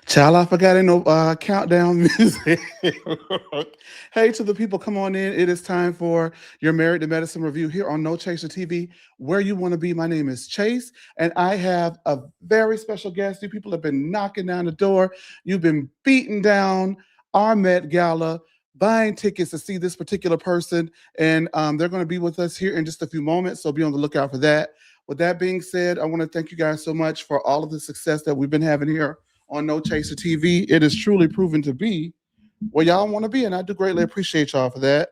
Child, I forgot ain't no countdown music. Hey, to the people, come on in. It is time for your Married to Medicine review here on No Chaser TV, where you want to be. My name is Chase, and I have a very special guest. You people have been knocking down the door. You've been beating down our Met Gala, buying tickets to see this particular person, and they're going to be with us here in just a few moments, so be on the lookout for that. With that being said, I want to thank you guys so much for all of the success that we've been having here on No Chaser TV. It is truly proven to be where y'all want to be, and I do greatly appreciate y'all for that.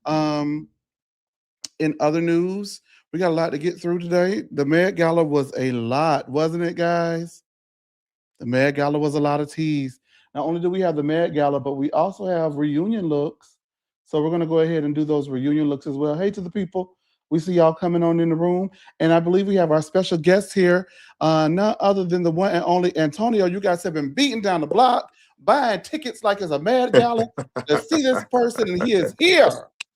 Um, in other news, we got a lot to get through today. The Met Gala was a lot, wasn't it, guys? The Met Gala was a lot of teas. Not only do we have the Met Gala, but we also have reunion looks. So we're going to go ahead and do those reunion looks as well. Hey to the people. We see y'all coming on in the room. And I believe we have our special guest here, none other than the one and only Antonio. You guys have been beating down the block, buying tickets like it's a Met Gala to see this person, and he is here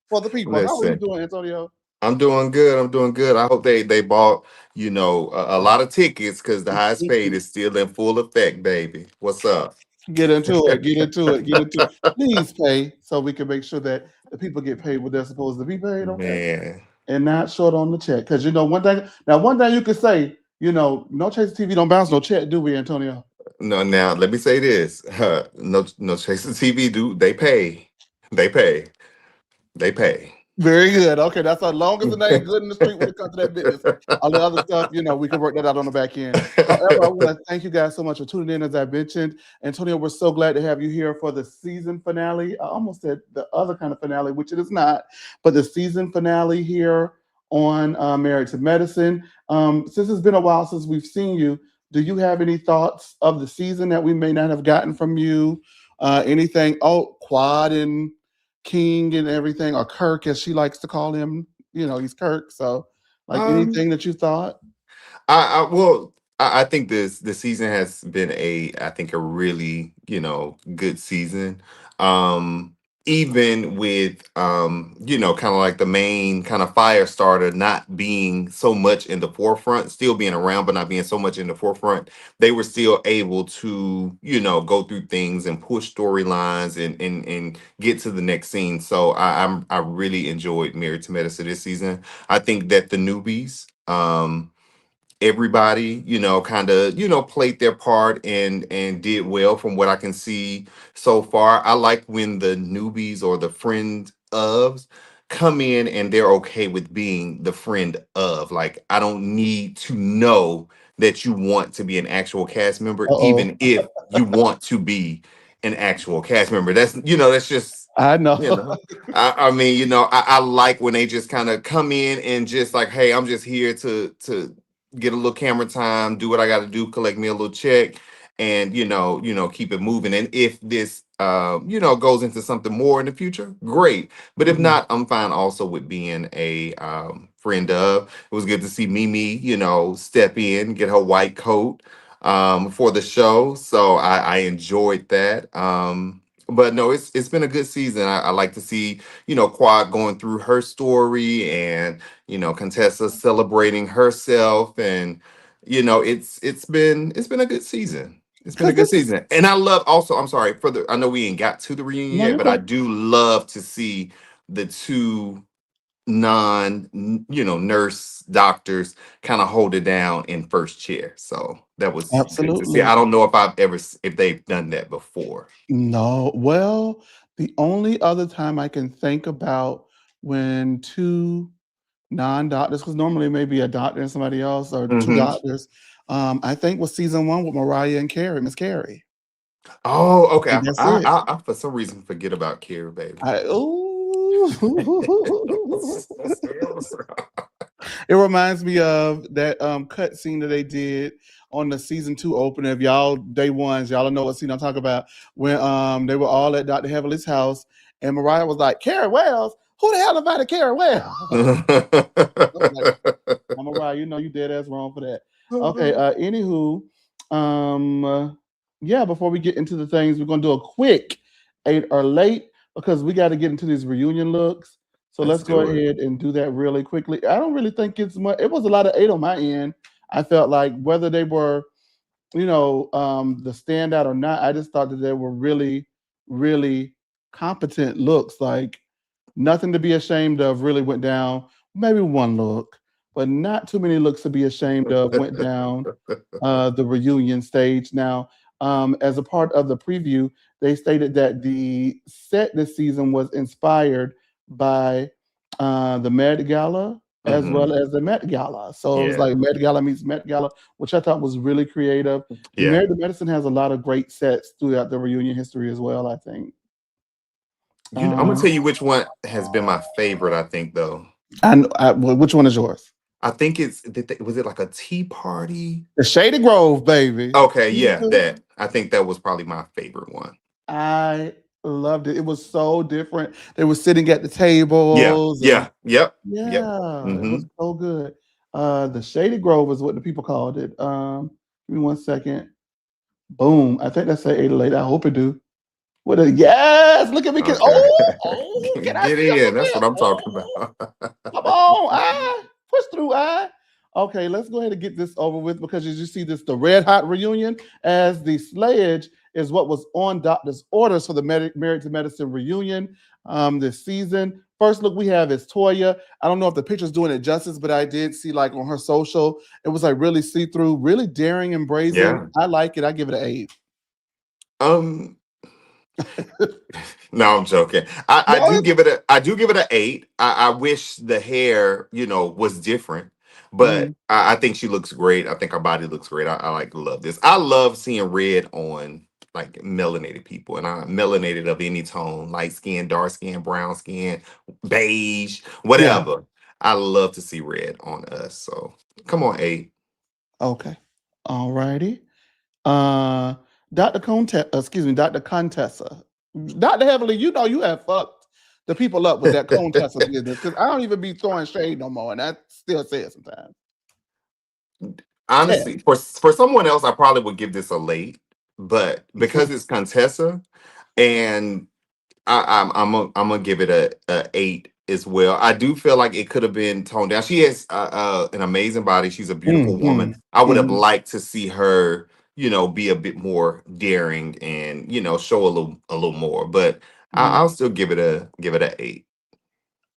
for the people. How are you Listen, doing, Antonio? I'm doing good. I'm doing good. I hope they bought, a lot of tickets because the highest paid is still in full effect, baby. What's up? Get into it. Get into it. Get into it. Please pay so we can make sure that the people get paid what they're supposed to be paid, okay? Man. And not short on the check. Because one thing you could say, no Chase TV don't bounce no check, do we, Antonio? No, now let me say this. No Chasing TV do they pay. They pay. They pay. Very good. Okay, that's as long as it ain't good in the street when it comes to that business. All the other stuff, we can work that out on the back end. However, I want to thank you guys so much for tuning in. As I mentioned, Antonio, we're so glad to have you here for the season finale. I almost said the other kind of finale, which it is not, but the season finale here on Married to Medicine. Since it's been a while since we've seen you, do you have any thoughts of the season that we may not have gotten from you? Anything? Oh, Quad and King and everything, or Kirk as she likes to call him. He's Kirk. So, like um anything that you thought. I think this season has been I think a really, good season. Um Even with kind of like the main kind of fire starter not being so much in the forefront, still being around but not being so much in the forefront, they were still able to, go through things and push storylines and get to the next scene. So I really enjoyed Married to Medicine this season. I think that the newbies, everybody, kind of, played their part and did well from what I can see so far. I like when the newbies or the friend ofs come in and they're okay with being the friend of. Like, I don't need to know that you want to be an actual cast member, Uh oh. even if you want to be an actual cast member. That's just, I know. you know. I mean, I like when they just kind of come in and just like, hey, I'm just here to get a little camera time, do what I got to do, collect me a little check, and keep it moving. And if this goes into something more in the future, great. But if Mhm. not, I'm fine also with being a friend of. It was good to see Mimi, step in, get her white coat for the show. So I enjoyed that. But no, it's been a good season. I like to see, Quad going through her story and Contessa celebrating herself, and it's been a good season. It's been a Cause good this is season, and I love also. I'm sorry for the. I know we ain't got to the reunion no, yet, you're but I good. do love to see the two nurse doctors kind of hold it down in first chair. So that was good to see. Absolutely. I don't know if if they've done that before. No. Well, the only other time I can think about when two non-doctors, because normally maybe a doctor and somebody else, or two Hmm. doctors. I think was season one with Mariah and Carrie, Miss Carrie. Oh, okay. And that's it. I for some reason forget about Kira, baby. Ooh. It reminds me of that cut scene that they did on the season two opener. If y'all day ones, y'all don't know what scene I'm talking about. When they were all at Dr. Heavenly's house, and Mariah was like, "Carrie Wells, who the hell invited Carrie Wells?" I was like, "I'm Mariah, you dead ass wrong for that." Okay. Anywho, yeah. Before we get into the things, we're gonna do a quick eight or late because we got to get into these reunion looks. So Let's let's go do it. ahead and do that really quickly. I don't really think it's much. It was a lot of eight on my end. I felt like whether they were the standout or not. I just thought that they were really, really competent looks. Like nothing to be ashamed of really went down. Maybe one look, but not too many looks to be ashamed of went down the reunion stage. Now, as a part of the preview, they stated that the set this season was inspired by the Met Gala as well Hmm. as the Met Gala. So it was Yeah. like Met Gala meets Met Gala, which I thought was really creative. Yeah. Married to Medicine has a lot of great sets throughout the reunion history as well, I think. I'm gonna Um, tell you which one has been my favorite. I think though. which one is yours? I think was it like a tea party? The Shady Grove, baby. Okay, yeah, that. I think that was probably my favorite one. I loved it. It was so different. They were sitting at the Yeah, tables and yeah, yep, yep. yeah, it Hmm. was so good. The Shady Grove is what the people called it. Give me one second. Boom. I think that's say 808. I hope it do. What a yes! Look at me. Okay. Can I Get see a in. little That's bit? what I'm talking Oh, about. come on, push through, Okay, let's go ahead and get this over with because as you see this, the red hot reunion as the slayage is what was on doctor's orders for the Married to Medicine reunion this season. First look we have is Toya. I don't know if the picture's doing it justice, but I did see like on her social, it was like really see-through, really daring and brazen. Yeah. I like it. I give it an 8. Um. No, I'm joking. I No, do give it a 8. I wish the hair, was different, but mhm. I think she looks great. I think her body looks great. I like love this. I love seeing red on like melanated people, and I melanated of any tone, light skin, dark skin, brown skin, beige, Yeah. whatever. I love to see red on us. So come on, 8. Okay. All righty. Uh, Dr. Dr. Contessa. Dr. Heavenly, you know you have fucked the people up with that Contessa business because I don't even be throwing shade no more, and I still say it sometimes. Honestly, 10. for someone else, I probably would give this a late, but because it's Contessa, and I'm gonna give it a 8 as well. I do feel like it could have been toned down. She has an amazing body. She's a beautiful Mm-hmm. woman. I would have Mm-hmm. liked to see her, be a bit more daring and show a little more. But Mm-hmm. I'll still give it a 8.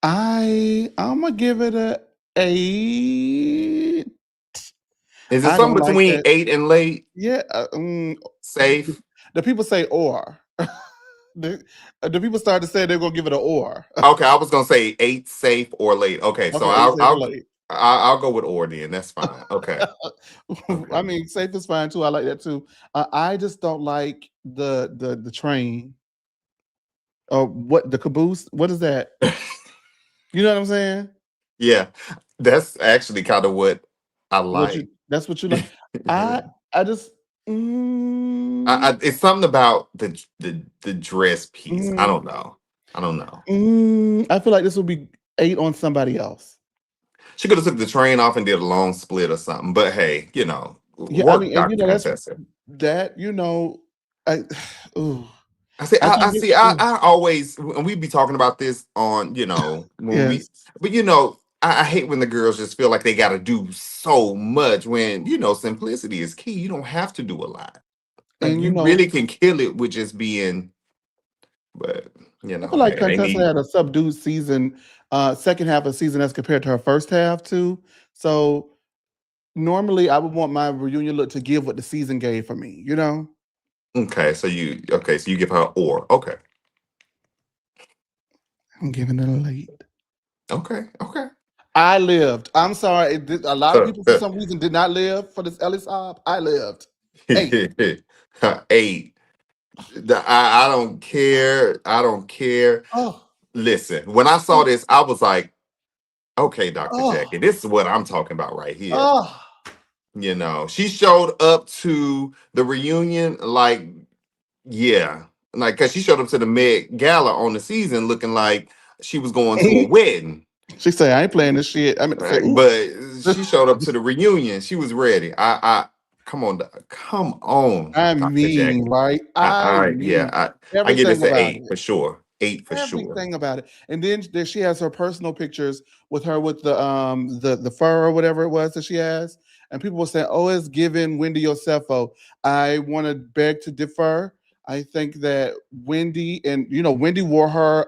I'm gonna give it a 8. Is it I don't something like between that. 8 and late? Yeah. Safe. The people say or. The people started to say they're gonna give it an or. Okay, I was gonna say 8 safe or late. Okay, so Okay, 8 safe or late. I'll go with or then. That's fine. Okay. I Okay. mean, safe is fine too. I like that too. I just don't like the train or what the caboose. What is that? You know what I'm saying? Yeah, that's actually kind of what I What like. you that's what you like. I I just It's something about the dress piece. I mm, don't know. I don't know. I feel like this would be 8 on somebody else. She could have took the train off and did a long split or something. But hey, Yeah, I work, mean, and Doctor that's Contessa. that. I ooh, I see. I I can't get see. I always when we be talking about this on when we, yes, but I hate when the girls just feel like they got to do so much when simplicity is key. You don't have to do a lot. Like and you really can kill it with just being. But I feel like hey, they Contessa need. had a subdued season, second half of the season as compared to her first half too. So normally I would want my reunion look to give what the season gave for me, you know? So you give her okay, I'm giving it a late. okay. I lived. I'm sorry. A lot of people for some reason did not live for this Ellis Hobb. I lived. 8. 8. I don't care. I don't care. Oh, Listen, when I saw oh, this, I was like, okay, Dr. oh, Jackie, this is what I'm talking about right here. oh. She showed up to the reunion like, yeah, like, because she showed up to the Met Gala on the season looking like she was going to a wedding. She said, I ain't playing this shit. I meant to say, Right? ooh. But she showed up to the reunion. She was ready. Come on, come on, I Dr. mean, Jackie. right? I Yeah, mean I give everything this an about 8 it. for sure. 8 for sure. Everything about it. And then there she has her personal pictures with her with the fur or whatever it was that she has. and people were saying, "Oh, it's giving Wendy Yosefo." I want to beg to differ. I think that Wendy, and Wendy wore her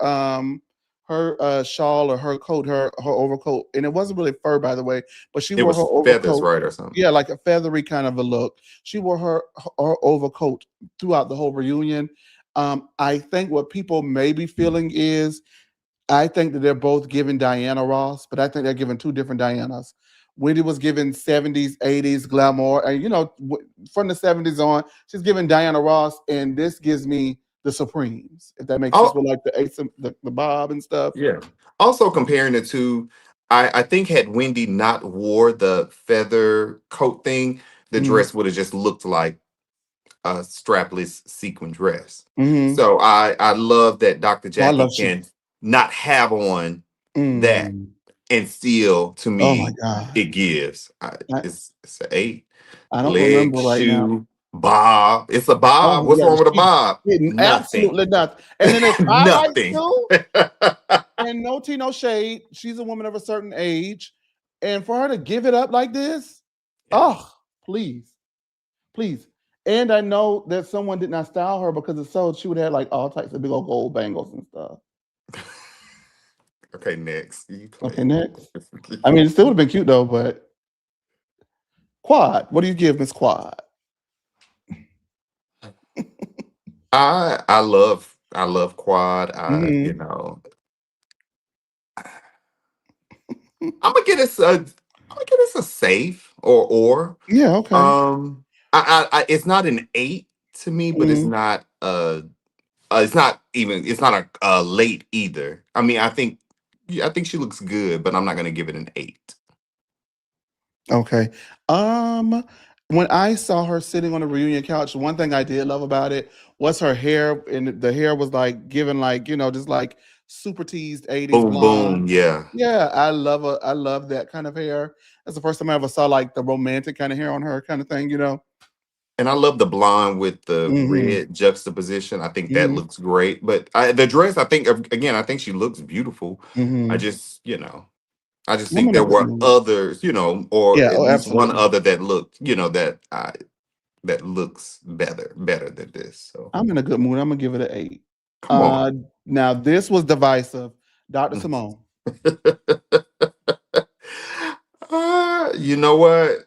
shawl or her coat, her overcoat, and it wasn't really fur, by the way, but she It wore her was feathers, overcoat. right, or something. Yeah, like a feathery kind of a look. She wore her overcoat throughout the whole reunion. I think what people may be feeling is, I think that they're both giving Diana Ross, but I think they're giving two different Dianas. Wendy was given 70s, 80s glamour, and from the 70s on, she's giving Diana Ross, and this gives me the Supremes, if that makes sense, Oh, with like the Ace, the Bob and stuff. yeah. Also comparing the two, I think had Wendy not wore the feather coat thing, the Hmm. dress would have just looked like a strapless sequin dress. Hmm. So I love that Dr. Oh, I Jackie love she. can not have on that Mm. and still, to Oh my me, God. it gives. I, It's an 8. I don't Leg, remember right now. shoe, bob. It's a bob. Oh What's yeah, wrong with a she bob? didn't Nothing. absolutely nothing. And then it's highlights Nothing. too. And no tea, no shade. She's a woman of a certain age. And for her to give it up like this, Yeah. oh, please, please. And I know that someone did not style her because it's so she would have like all types of big old gold bangles and stuff. Okay, next. You Okay, playing. next. I mean, it still would have been cute though, but Quad, what do you give Miss Quad? I love quad. Hmm. I'm gonna get us a safe or Yeah, okay. it's not an 8 to me, but Hmm. it's not a late either. I mean, I think she looks good, but I'm not gonna give it an 8. Okay. Um, when I saw her sitting on the reunion couch, one thing I did love about it was her hair, and the hair was like given like, just like super teased 80s Boom, blonde. boom, yeah. Yeah, I love that kind of hair. That's the first time I ever saw like the romantic kind of hair on her kind of thing. And I love the blonde with the Hmm. red juxtaposition. I think that Hmm. looks great. But the dress, again, I think she looks beautiful. I Hmm. just, I just I'm think in a there good were mood. others, or Yeah, at oh, least one absolutely. other that looked, that looks better than this. So I'm in a good mood. I'm gonna give it an 8. come on. Now this was divisive. Dr. Simone. You know what?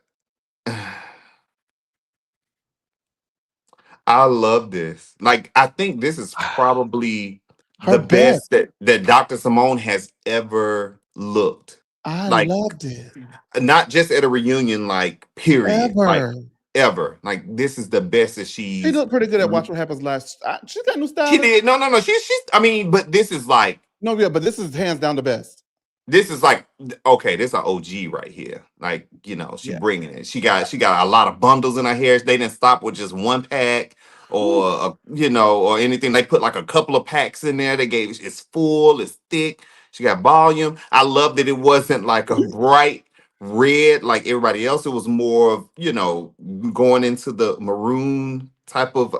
I love this. Like, I think this is probably Her the best. best that Dr. Simone has ever looked. I Like, loved it. not just at a reunion, like, period. Like, Ever. ever. Like, this is the best that She she's. looked pretty good at Watch What Happens Last. She got new She stylist. did. No, no, no. She's. I mean, but this is like. No, yeah, but this is hands down the best. This is like, okay, this is an OG right here. Like, she Yeah. bringing it. She got a lot of bundles in her hair. They didn't stop with just one pack Whew. or or anything. They put like a couple of packs in there. They gave it's full, it's thick. She got volume. I love that it wasn't like a bright red like everybody else. It was more of, going into the maroon type of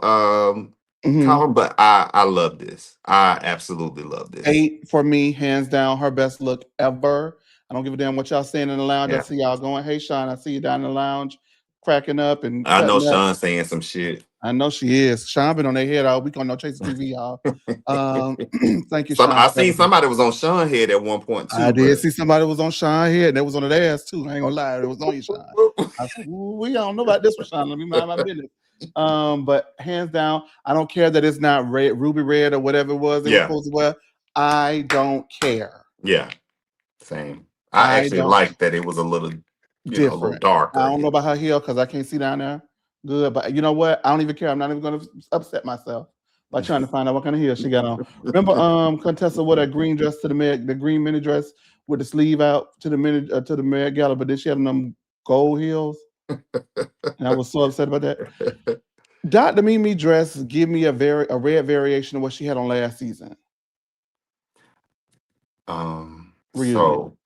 Hmm. color. But I love this. I absolutely love this. 8 for me, hands down, her best look ever. I don't give a damn what y'all saying in the lounge. I Yeah. see y'all going, hey Sean, I see you down in the lounge cracking up and I know cutting up. Sean saying some shit. I know she is. Sean been on their head all week on No Chaser TV, y'all. Um, thank you, Some Sean, I for seen everything. somebody was on Sean head at one point I too, did but see somebody was on Sean head, and that was on their ass too. I ain't gonna lie, it was on you, Sean. I said, "Ooh, we don't know about this one, Sean. Let me mind my business." But hands down, I don't care that it's not red, ruby red, or whatever it was they were yeah, supposed to wear. I don't care. yeah, same. I I actually don't like that it was a little different. I darker. don't know Yeah. about her heel because I can't see down there good. But you know what? I don't even care. I'm not even gonna upset myself by trying to find out what kind of heel she got on. Remember, Contessa wore that green dress to the green mini dress with the sleeve out to the Met Gala, but then she had them gold heels, and I was so upset about that. Dr. Mimi dress give me a red variation of what she had on last season reunion. So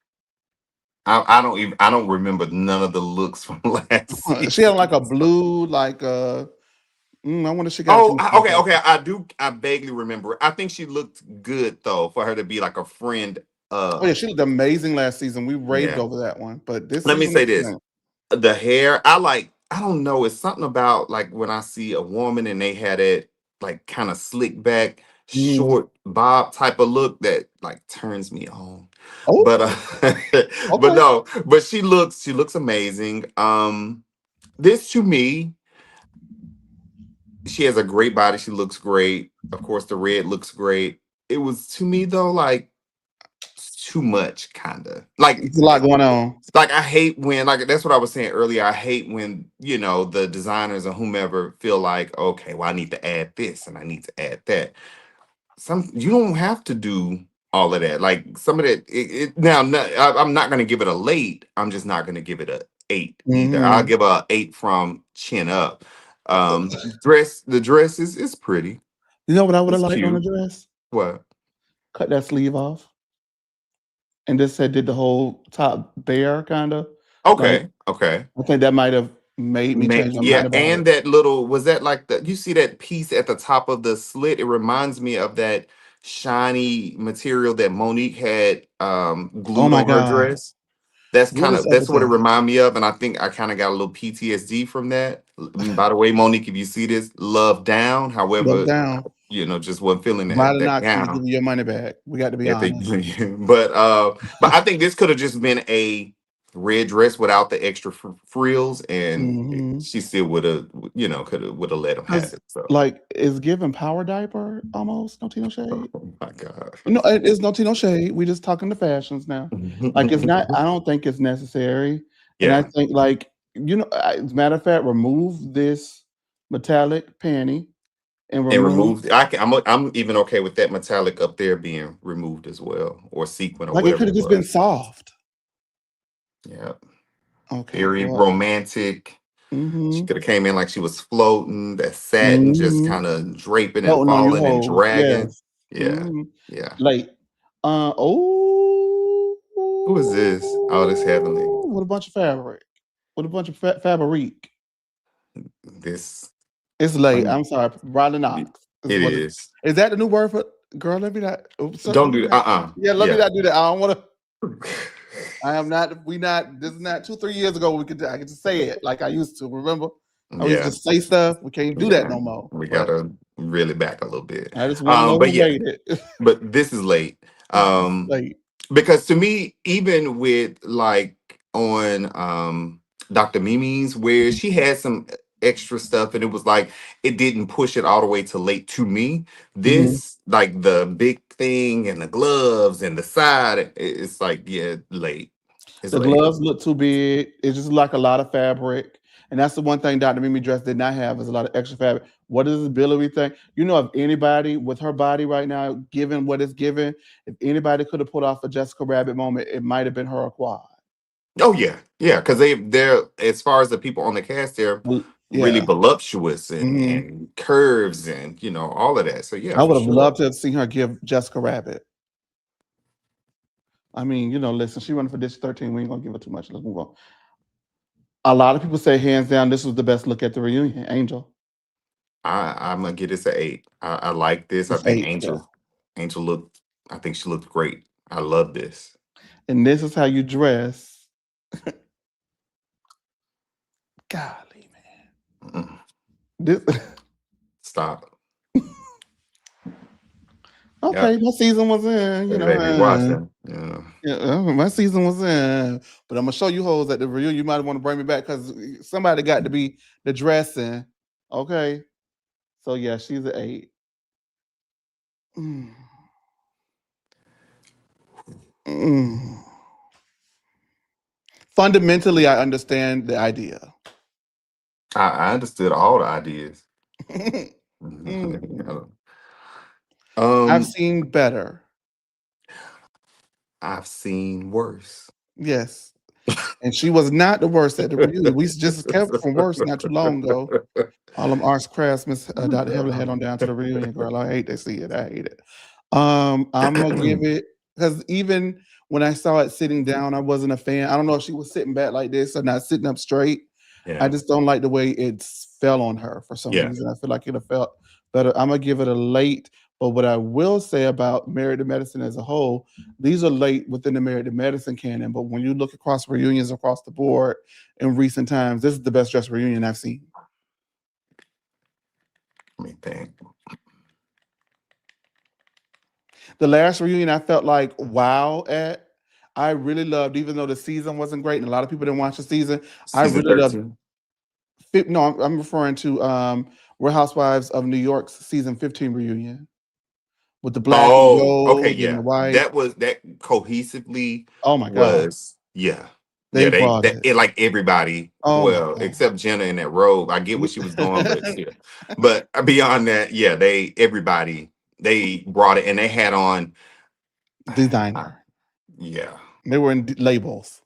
I don't remember none of the looks from last She had season. like a So. blue, like I wonder if she got it Oh, from the okay, store. okay. I vaguely remember. I think she looked good though for her to be like a friend Oh yeah, of. she looked amazing last season. We raved Yeah. over that one, but this Let me season, say this. The hair, I don't know, it's something about like when I see a woman and they had it like kind of slick back, Mhm. short bob type of look that like turns me on. But Oh, but okay. no, but she looks amazing. This to me, she has a great body. She looks great. Of course, the red looks great. It was to me though, like too much, kind of It's a lot going on. like I hate when like that's what I was saying earlier. I hate when the designers or whomever feel like okay, well I need to add this and I need to add that. Some you don't have to do all of that. Like some of that. Now I'm not going to give it a late. I'm just not going to give it a eight either. I'll Mhm. give a eight from chin up. The dress is pretty. You know what I would have It's liked on the cute. dress? What? Cut that sleeve off and just said did the whole top bare kinda. Like, Okay. Okay. I think that might have made me change my Yeah, mind about and it. that little was that like the you see that piece at the top of the slit? It reminds me of that shiny material that Monique had Oh glued my on her god. dress. That's What kind is of up that's with what it that? reminded me of, and I think I kind of got a little PTSD from that. By the way, Monique, if you see this, love down. Look However, down. just wasn't feeling Ride or that not, she's gown. giving your money back. We got to be At the honest. union. But I think this could have just been a red dress without the extra frills, and Mhm. she still would have let him have 'Cause, it. So, like, it's giving power diaper almost, no tea, no shade. oh my god. No, it is no tea, no shade. We just talking the fashions now. Like, it's not I don't think it's necessary, and I Yeah, think, like, as a matter of fact, remove this metallic panty and and remove removed. I'm even okay with that metallic up there being removed as well, or sequin or like, it whatever coulda it just been was. soft. Yeah, Okay, very well romantic. She mhm, could have came in like she was floating, that satin just mhm. kind of draping and Floating on you falling and hoes, dragging. yes. Yeah, Mhm. yeah. Like, oh, Who is this? Oh, this heavenly. with a bunch of fabric, with a bunch of fabric. This It's late. um, I'm sorry. Riley it Knox is what it is. is. That the new word for girl? Let me not. Oops, let Don't me do not. Yeah, let me Yeah. not do that. I don't want to. I am not. We not. This is not 2, 3 years ago. I could just say it like I used to. Remember, I used to Yeah. just say stuff. We can't do that Yeah. no more. We But gotta reel it back a little bit. I just want to know But who yeah, made it. but this is late. It's Um, late. because to me, even with like on Dr. Mimi's, where she had some extra stuff and it was like it didn't push it all the way to late to me. Mhm. This like the big thing and the gloves and the side, it's like, yeah, late. It's The late. gloves look too big. It's just like a lot of fabric. And that's the one thing Dr. Mimi dress did not have is a lot of extra fabric. What is this Billowy thing? You know, if anybody with her body right now, given what it's given, if anybody could have put off a Jessica Rabbit moment, it might have been her or Quad. Oh yeah, yeah, because they're as far as the people on the cast, they're really Yeah. voluptuous and Hmm. curves and all of that. So yeah, I for would have sure. loved to have seen her give Jessica Rabbit. I mean, listen, she running for District 13. We ain't gonna give her too much. Let's move on. A lot of people say hands down, this was the best look at the reunion. Angel. I'm gonna get this an eight. I like this. I It's think eight. Yeah. Angel looked. I think she looked great. I love this. And this is how you dress. Golly, man. Mm, This stop. Yep. okay, my season was in, They be watching. Yeah. yeah, my season was in. But I'm gonna show you hoes at the reunion. You might want to bring me back because somebody got to be the dressing. Okay. So yeah, she's an eight. Mm. Mm. Fundamentally, I understand the idea. I understood all the ideas. Mm. I've um, seen better. I've seen worse. Yes. And she was not the worst at the reunion. We just kept from worse not too long ago. All them arts crafts Miss Dr. Heaven had on down to the reunion, girl. I hate to see it. I hate it. I'm gonna give it because even when I saw it sitting down, I wasn't a fan. I don't know if she was sitting back like this or not sitting up straight. I Yeah, just don't like the way it fell on her for some yeah. reason. I feel like it'd have felt better. I'm gonna give it a late, But what I will say about Married to Medicine as a whole, these are late within the Married to Medicine canon. But when you look across reunions across the board in recent times, this is the best dress reunion I've seen. Let me think. The last reunion I felt like wow at. I really loved, even though the season wasn't great and a lot of people didn't watch the season. I Season really loved. 13. No, I'm referring to Real Housewives of New York's season 15 reunion with the black and Oh, okay, gold and the yeah. white. That was that cohesively Oh my god, was, yeah. they Yeah, they brought that it. it like everybody, Oh my well, god. except Jenna in that robe. I get what she was doing, but still. But beyond that, yeah, they everybody they brought it and they had on uh, Designer. yeah. They were in labels.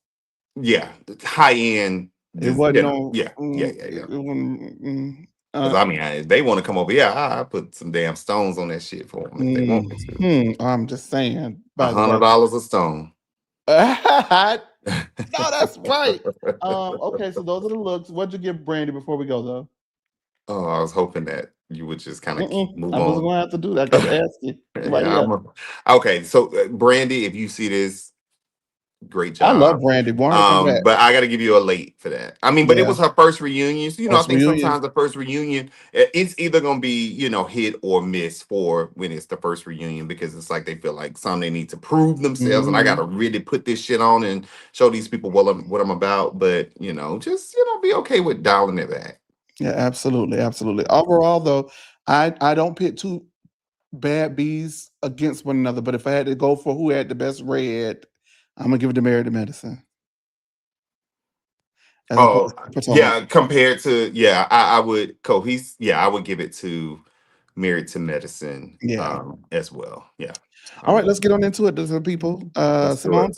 Yeah, high end It just wasn't no. yeah. It wasn't, Because I mean, if they want to come over, yeah, I put some damn stones on that shit for them if they want me to. I'm just saying. a By the hundred way, dollars a stone. no, that's right. Okay, so those are the looks. What'd you give Brandy before we go though? Oh, I was hoping that you would just kind of I move wasn't on. gonna have to do that. I got to ask you. Right Yeah, here. okay. So, Brandy, if you see this, great I love job. Brandy. Want her to come back. But I got to give you a late for that. I mean, but it Yeah. was her first reunion. So, I First think reunion. sometimes the first reunion, it's either gonna be, hit or miss for when it's the first reunion because it's like they feel like some they need to prove themselves, and I got Hmm. to really put this shit on and show these people what I'm about. But just be okay with dialing it back. Yeah, absolutely, absolutely. Overall, though, I don't pit two bad bees against one another. But if I had to go for who had the best red, I'm gonna give it to Married to Medicine as Oh, opposed to Potomac. yeah, compared to, yeah, I would I would give it to Married to Medicine Yeah. as well. Yeah. All right, Um let's get on into it, to the people. let's do it.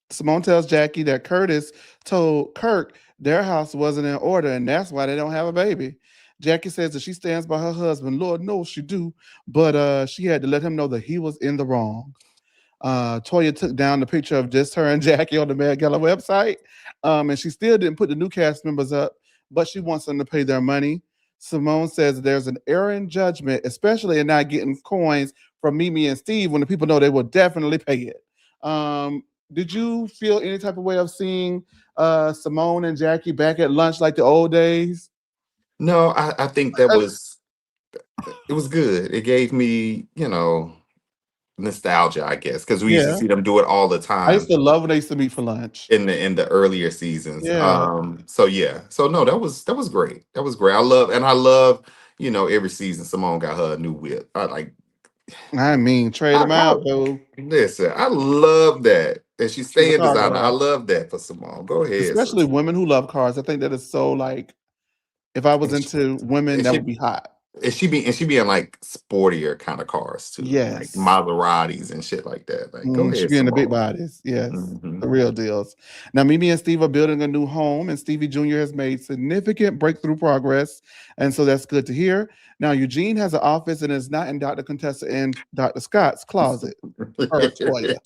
Simone tells Jackie that Curtis told Kirk their house wasn't in order and that's why they don't have a baby. Jackie says that she stands by her husband. Lord knows she do, but she had to let him know that he was in the wrong. Toya took down the picture of just her and Jackie on the Met Gala website, and she still didn't put the new cast members up, but she wants them to pay their money. Simone says there's an error in judgment, especially in not getting coins from Mimi and Steve when the people know they will definitely pay it. Did you feel any type of way of seeing Simone and Jackie back at lunch like the old days? No, I think that Uh, it was good. It gave me, nostalgia, I guess, because we used to yeah, see them do it all the I used time to love when they used to meet for lunch. in the earlier seasons. Yeah, So yeah. So no, that was great. That was great. I love, every season Simone got her a new whip. I mean, trade I, them I out, though. listen, I love that. And she's She's a staying car designer. I girl. love that for Simone. Go ahead, Especially sis. women who love cars. I think that is so like if I was And she, into women, and that would she be hot. and she be in like sportier kind of cars too, like Yes. Maseratis and shit like that. Like, go She ahead, be in the big Simone. bodies. Yes. Hmm. The real deals. Now, Mimi and Steve are building a new home, and Stevie Jr. has made significant breakthrough progress. And so that's good to hear. Now, Eugene has an office and is not in Dr. Contessa and Dr. Scott's closet, per Toya,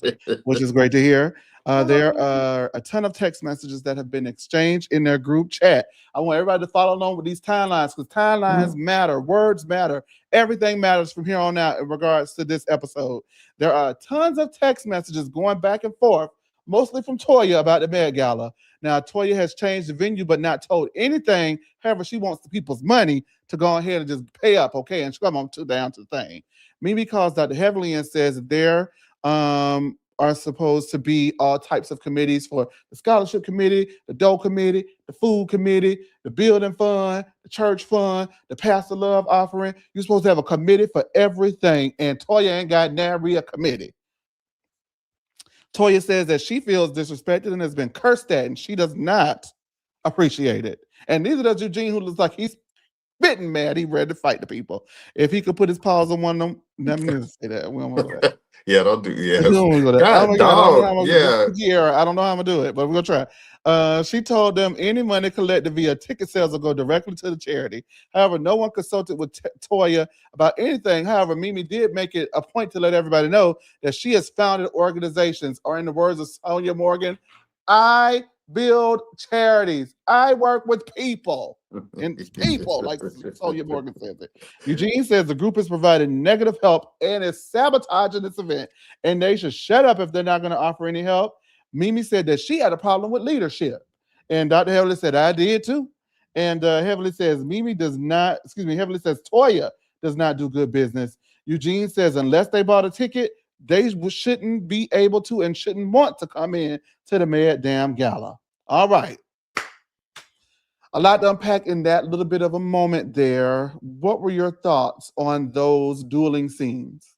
which is great to hear. There are a ton of text messages that have been exchanged in their group chat. I want everybody to follow along with these timelines because timelines matter, words matter, everything matters from here on out in regards to this episode. There are tons of text messages going back and forth, mostly from Toya about the Met Gala. Now, Toya has changed the venue but not told anything. However, she wants the people's money to go ahead and just pay up, okay, and come on down to the thing. Mimi calls Dr. Heavily and says that there are supposed to be all types of committees for the scholarship committee, the dough committee, the food committee, the building fund, the church fund, the pastor love offering. You're supposed to have a committee for everything, and Toya ain't got nary a committee. Toya says that she feels disrespected and has been cursed at, and she does not appreciate it. And neither does Eugene, who looks like he's spitting mad. He ready to fight the people. If he could put his paws on one of them, let me just say that. We don't want to do that. Yeah, don't do, I yes. don't want to go there. I don't God, know. Yeah, I don't know how dog. I'm gonna this Yeah. PG era. I don't know how I'm gonna do it, but we're gonna try. She told them any money collected via ticket sales will go directly to the charity. However, no one consulted with Toya about anything. However, Mimi did make it a point to let everybody know that she has founded organizations, or in the words of Sonia Morgan, I build charities. I work with people. and people, like Sonia Morgan says it. Eugene says the group is providing negative help and is sabotaging this event, and they should shut up if they're not going to offer any help. Mimi said that she had a problem with leadership, and Dr. Heavenly said I did too. And Heavenly says Mimi does not. Excuse me. Heavenly says Toya does not do good business. Eugene says unless they bought a ticket, they shouldn't be able to and shouldn't want to come in to the Mad Damn Gala. All right. A lot to unpack in that little bit of a moment there. What were your thoughts on those dueling scenes?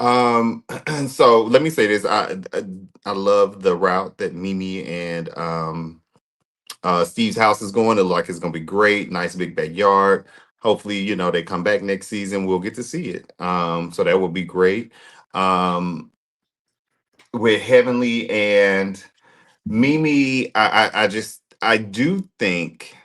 so let me say this. I love the route that Mimi and Steve's house is going. It look like it's gonna be great. Nice big backyard. Hopefully, they come back next season. We'll get to see it. So that would be great. Um, with Heavenly and Mimi, I do think,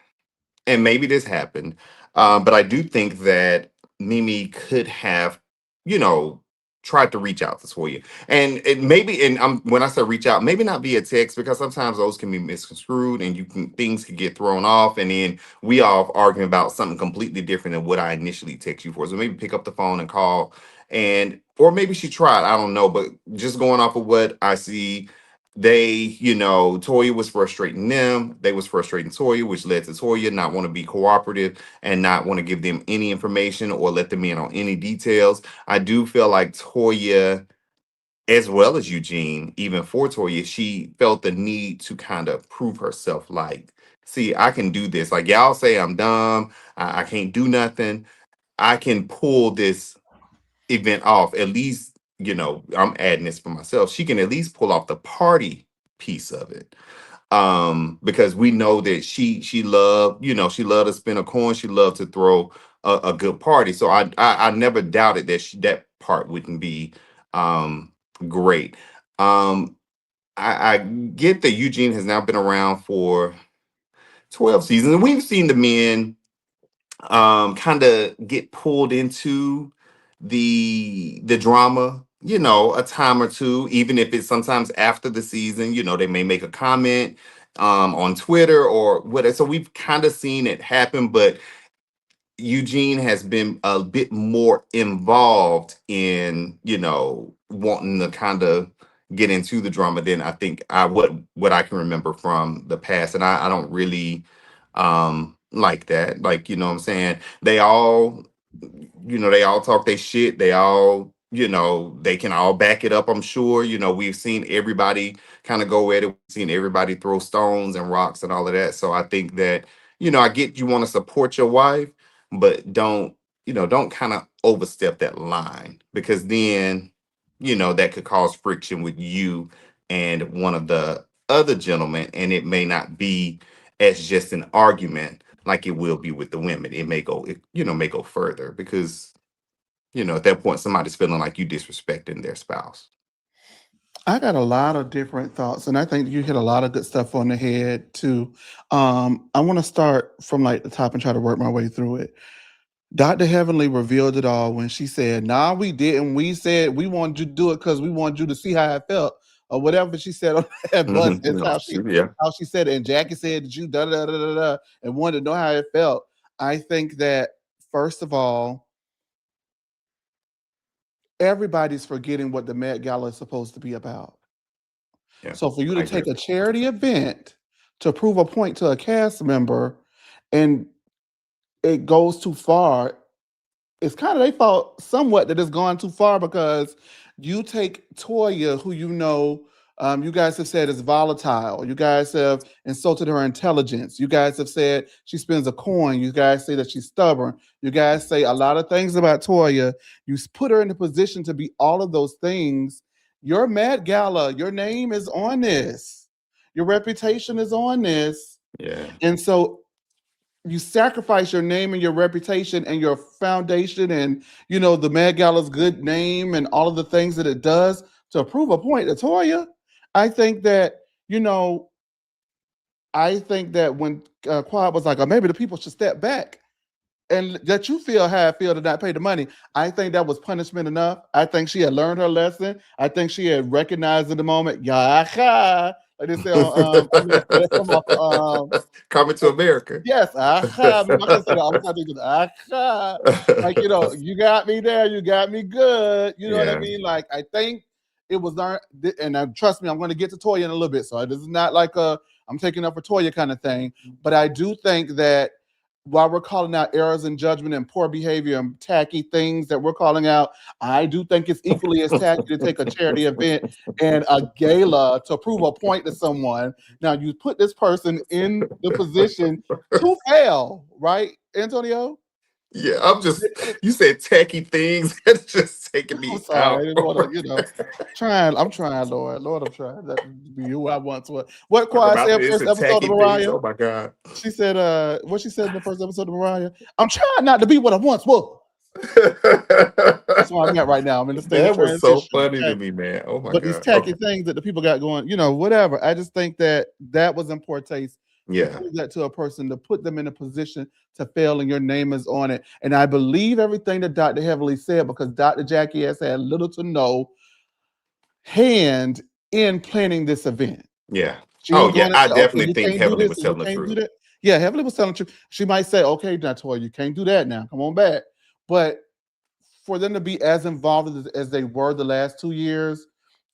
and maybe this happened, but I do think that Mimi could have, you know, tried to reach out to Toya, and it maybe, and when I say reach out, maybe not via text because sometimes those can be misconstrued, and things can get thrown off, and then we all arguing about something completely different than what I initially text you for. So maybe pick up the phone and call, and or maybe she tried. I don't know, but just going off of what I see, Toya was frustrating them. They was frustrating Toya, which led to Toya not want to be cooperative and not want to give them any information or let them in on any details. I do feel like Toya, as well as Eugene, even for Toya, she felt the need to kind of prove herself. Like, see, I can do this. Like, y'all say I'm dumb, I can't do nothing. I can pull this event off. At least, I'm adding this for myself. She can at least pull off the party piece of it. Because we know that she loved, she loved to spin a coin, she loved to throw a good party. So I never doubted that that part wouldn't be great. um I get that Eugene has now been around for 12 seasons, and we've seen the men kind of get pulled into the drama, a time or two, even if it's sometimes after the season. They may make a comment on Twitter or whatever. So we've kind of seen it happen, but Eugene has been a bit more involved in, wanting to kind of get into the drama than I think what I can remember from the past. And I don't really like that. Like, what I'm saying? They all talk their shit. They all, they can all back it up, I'm sure. We've seen everybody kind of go at it. We've seen everybody throw stones and rocks and all of that. So I think that, I get you want to support your wife, but don't kind of overstep that line, because then, that could cause friction with you and one of the other gentlemen, and it may not be as just an argument like it will be with the women. It may go further, because at that point somebody's feeling like you disrespecting their spouse. I got a lot of different thoughts, and I think you hit a lot of good stuff on the head too. I want to start from like the top and try to work my way through it. Dr. Heavenly revealed it all when she said, "Nah, we didn't. We said we wanted you to do it because we wanted you to see how it felt, or whatever she said on that bus." Mhm. Is No, how shoot, yeah. she said it. And Jackie said that you da da da da da and wanted to know how it felt. I think that first of all, everybody's forgetting what the Met Gala is supposed to be about. Yeah, So for you I to agree. take a charity event to prove a point to a cast member and it goes too far, it's kind of they fault somewhat that it's gone too far, because you take Toya, who you guys have said is volatile. You guys have insulted her intelligence. You guys have said she spends a coin. You guys say that she's stubborn. You guys say a lot of things about Toya. You put her in a position to be all of those things. Your Met Gala, your name is on this. Your reputation is on this. Yeah. And so you sacrifice your name and your reputation and your foundation and the Met Gala's good name and all of the things that it does to prove a point to Toya. I think that you know I think that when Quad was like, oh, maybe the people should step back and let you feel how I feel to not pay the money. I think that was punishment enough. I think she had learned her lesson. I think she had recognized in the moment, yeah, Like they say on I mean that's from Coming to America. yes, aha. I'm not gonna say that. I'm trying to think of aha. Like, you got me there, you got me good. You know what I Yeah. mean? Like, I think it was not, and trust me, I'm gonna get to Toya in a little bit. So this is not like I'm taking up for Toya kind of thing. But I do think that while we're calling out errors in judgment and poor behavior and tacky things that we're calling out, I do think it's equally as tacky to take a charity event and a gala to prove a point to someone. Now you put this person in the position to fail, right, Antonio? Yeah, you said tacky things. It's just taking I'm me sorry, I out. didn't want to, trying. I'm trying, Lord. Lord, I'm trying to be who I once was. What Talk Quad about said this first and episode of tacky things. Mariah? Oh my God. She said, what she said in the first episode of Mariah? I'm trying not to be what I once was. That's where I'm at right now. I'm in the state of That was so transition. funny to Okay. me, man. Oh my But these God. tacky Okay. things that the people got going, whatever. I just think that that was in poor taste to Yeah. prove that to a person, to put them in a position to fail, and your name is on it. And I believe everything that Dr. Heavily said because Dr. Jackie has had little to no hand in planning this event. Yeah. She Oh was yeah. going to I say, okay, definitely you think can't do Heavenly this was and you telling the can't do truth. that. Yeah, Heavenly was telling the truth. She might say, okay, Natoya, you can't do that now. Come on back. But for them to be as involved as they were the last 2 years,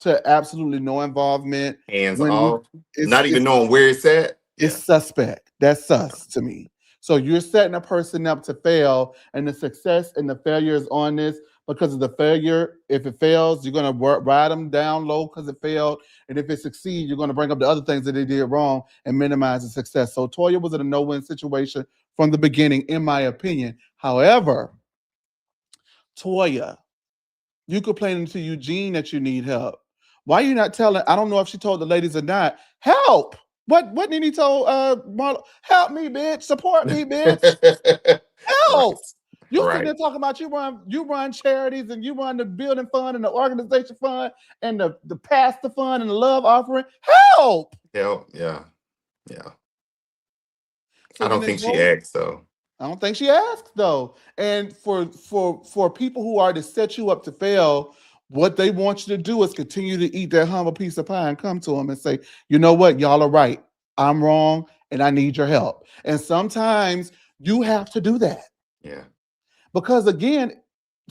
to absolutely no involvement Hands when you off. it's Not even it's knowing where it's at. it's Yeah. suspect. That's sus to me. So you're setting a person up to fail, and the success and the failure is on this because of the failure. If it fails, you're gonna ride them down low because it failed, and if it succeeds, you're gonna bring up the other things that they did wrong and minimize the success. So Toya was in a no-win situation from the beginning, in my opinion. However, Toya, you complaining to Eugene that you need help. Why are you not telling? I don't know if she told the ladies or not. Help! What did he told Marlo? Help me, bitch! Support me, bitch! Right. Help! You sitting Right. there talking about you run charities and you run the building fund and the organization fund and the pastor fund and the love offering. Help! Hell, yeah. Yeah. So I when don't they think she go, asked though. I don't think she asked though. And for people who are to set you up to fail, what they want you to do is continue to eat that humble piece of pie and come to them and say, you know what, y'all are right. I'm wrong and I need your help. And sometimes you have to do that. Yeah. Because again,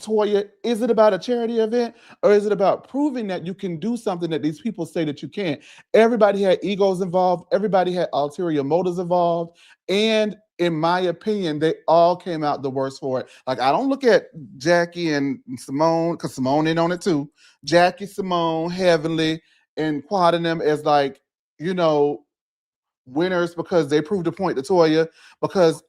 Toya, is it about a charity event or is it about proving that you can do something that these people say that you can't? Everybody had egos involved, everybody had ulterior motives involved. And in my opinion, they all came out the worst for it. Like, I don't look at Jackie and Simone, because Simone in on it too. Jackie, Simone, Heavenly, and Quad and them as like, you know, winners because they proved a point to Toya. Because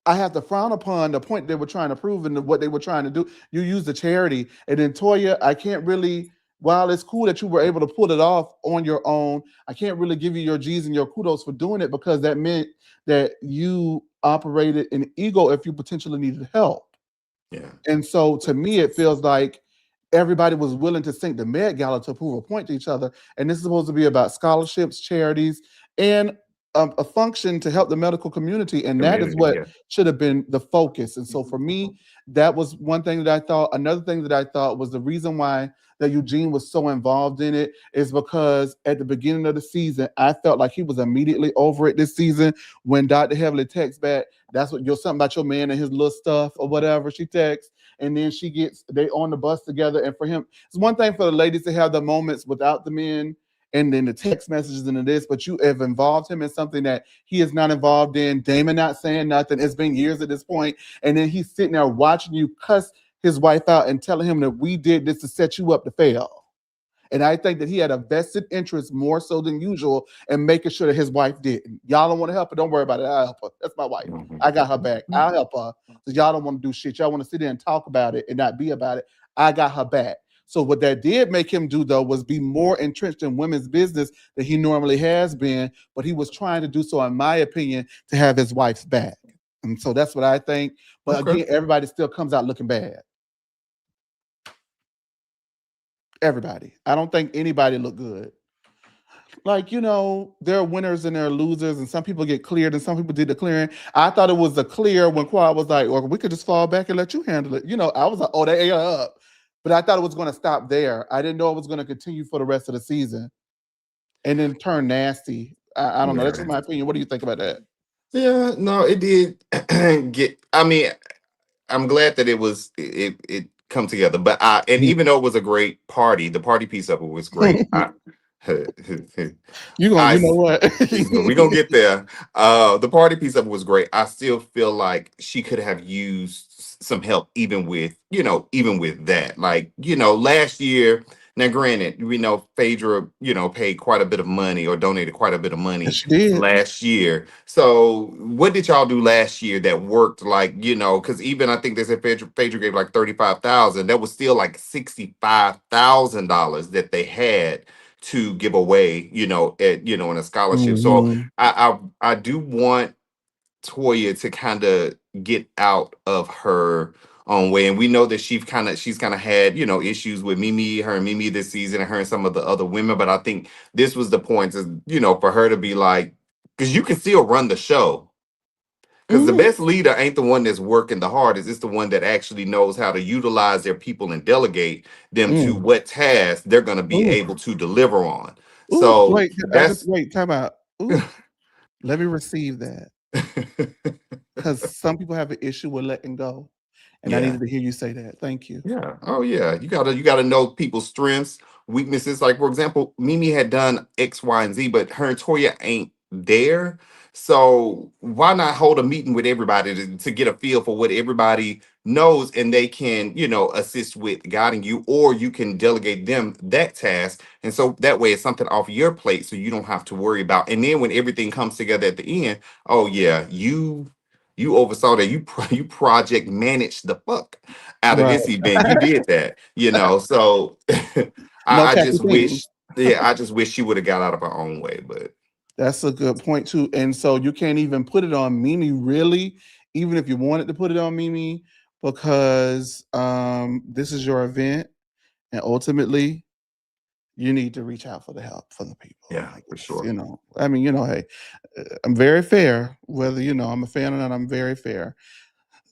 I have to frown upon the point they were trying to prove and what they were trying to do. You use the charity. And then Toya, I can't really, while it's cool that you were able to pull it off on your own, I can't really give you your G's and your kudos for doing it because that meant that you operated in ego if you potentially needed help. Yeah. And so to me, it feels like everybody was willing to sink the Met Gala to prove a point to each other. And this is supposed to be about scholarships, charities, and a function to help the medical community. And that is Community. what Yeah. should have been the focus. And so for me, that was one thing that I thought. Another thing that I thought was the reason why that Eugene was so involved in it is because at the beginning of the season, I felt like he was immediately over it this season when Dr. Heavily texts back, that's what you're something about your man and his little stuff or whatever she texts. And then they on the bus together. And for him, it's one thing for the ladies to have the moments without the men and then the text messages and this, but you have involved him in something that he is not involved in. Damon not saying nothing. It's been years at this point. And then he's sitting there watching you cuss his wife out and telling him that we did this to set you up to fail. And I think that he had a vested interest more so than usual in making sure that his wife didn't. Y'all don't want to help her. Don't worry about it. I'll help her. That's my wife. I got her back. I'll help her. So y'all don't want to do shit. Y'all want to sit there and talk about it and not be about it. I got her back. So what that did make him do though was be more entrenched in women's business than he normally has been. But he was trying to do so, in my opinion, to have his wife's back. And so that's what I think. But Okay. again, everybody still comes out looking bad. Everybody. I don't think anybody looked good. Like, there are winners and there are losers, and some people get cleared and some people did the clearing. I thought it was the clear when Quad was like, or we could just fall back and let you handle it. I was like, oh, they ate her up. But I thought it was going to stop there. I didn't know it was going to continue for the rest of the season. and then turn nasty. I don't know. That's Yeah. just my opinion. What do you think about that? Yeah, no, it did get. I mean, I'm glad that it come together. But and Mhm. even though it was a great party, the party piece of it was great. You I know what? we gonna get there. The party piece of it was great. I still feel like she could have used some help, even with even with that. Like last year. Now, granted, we know Phaedra, paid quite a bit of money or donated quite a bit of Yes, money she did. last year. So, what did y'all do last year that worked? Like, because even I think they said Phaedra gave like 35,000. That was still like $65,000 that they had to give away, in a scholarship. So Hmm. I do want Toya to kind of get out of her own way. And we know that she's kind of had, issues with her and Mimi this season and her and some of the other women. But I think this was the point to, for her to be like, because you can still run the show. Because the Hmm. best leader ain't the one that's working the hardest. It's the one that actually knows how to utilize their people and delegate them to Mm. what tasks they're going to be Ooh, able to deliver on. ooh, So wait, I just that's wait, time out. Ooh, let me receive that. Because some people have an issue with letting go. And I yeah. needed to hear you say that. Thank you. Yeah. Oh yeah. You gotta know people's strengths, weaknesses. Like for example, Mimi had done X, Y, and Z, but her and Toya ain't there. So why not hold a meeting with everybody to get a feel for what everybody knows and they can, assist with guiding you, or you can delegate them that task. And so that way it's something off your plate so you don't have to worry about. And then when everything comes together at the end, oh yeah, you oversaw that. You project managed the fuck out of Right. this event. You did that, So No I tacky just things. wish, yeah, I just wish she would have got out of her own way. But That's a good point too. And so you can't even put it on Mimi, really, even if you wanted to put it on Mimi, because this is your event, and ultimately you need to reach out for the help for the people. yeah, Like for it's, sure. I mean, hey, I'm very fair. Whether I'm a fan or not, I'm very fair.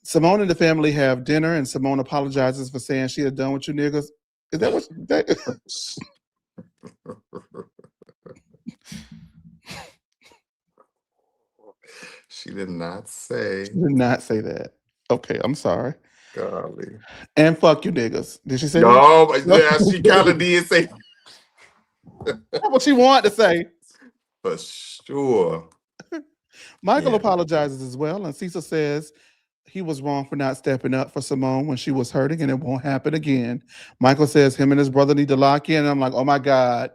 Simone and the family have dinner, and Simone apologizes for saying she had done with you niggas. Is that what that? She did not She say, did not say that. Okay, I'm sorry. golly. And fuck you niggas. Did she say that? No, but No. yeah, she kind of did say That's what she wanted to say. for sure. Michael Yeah, apologizes as well, and Cecil says he was wrong for not stepping up for Simone when she was hurting, and it won't happen again. Michael says him and his brother need to lock in, and I'm like, oh my God.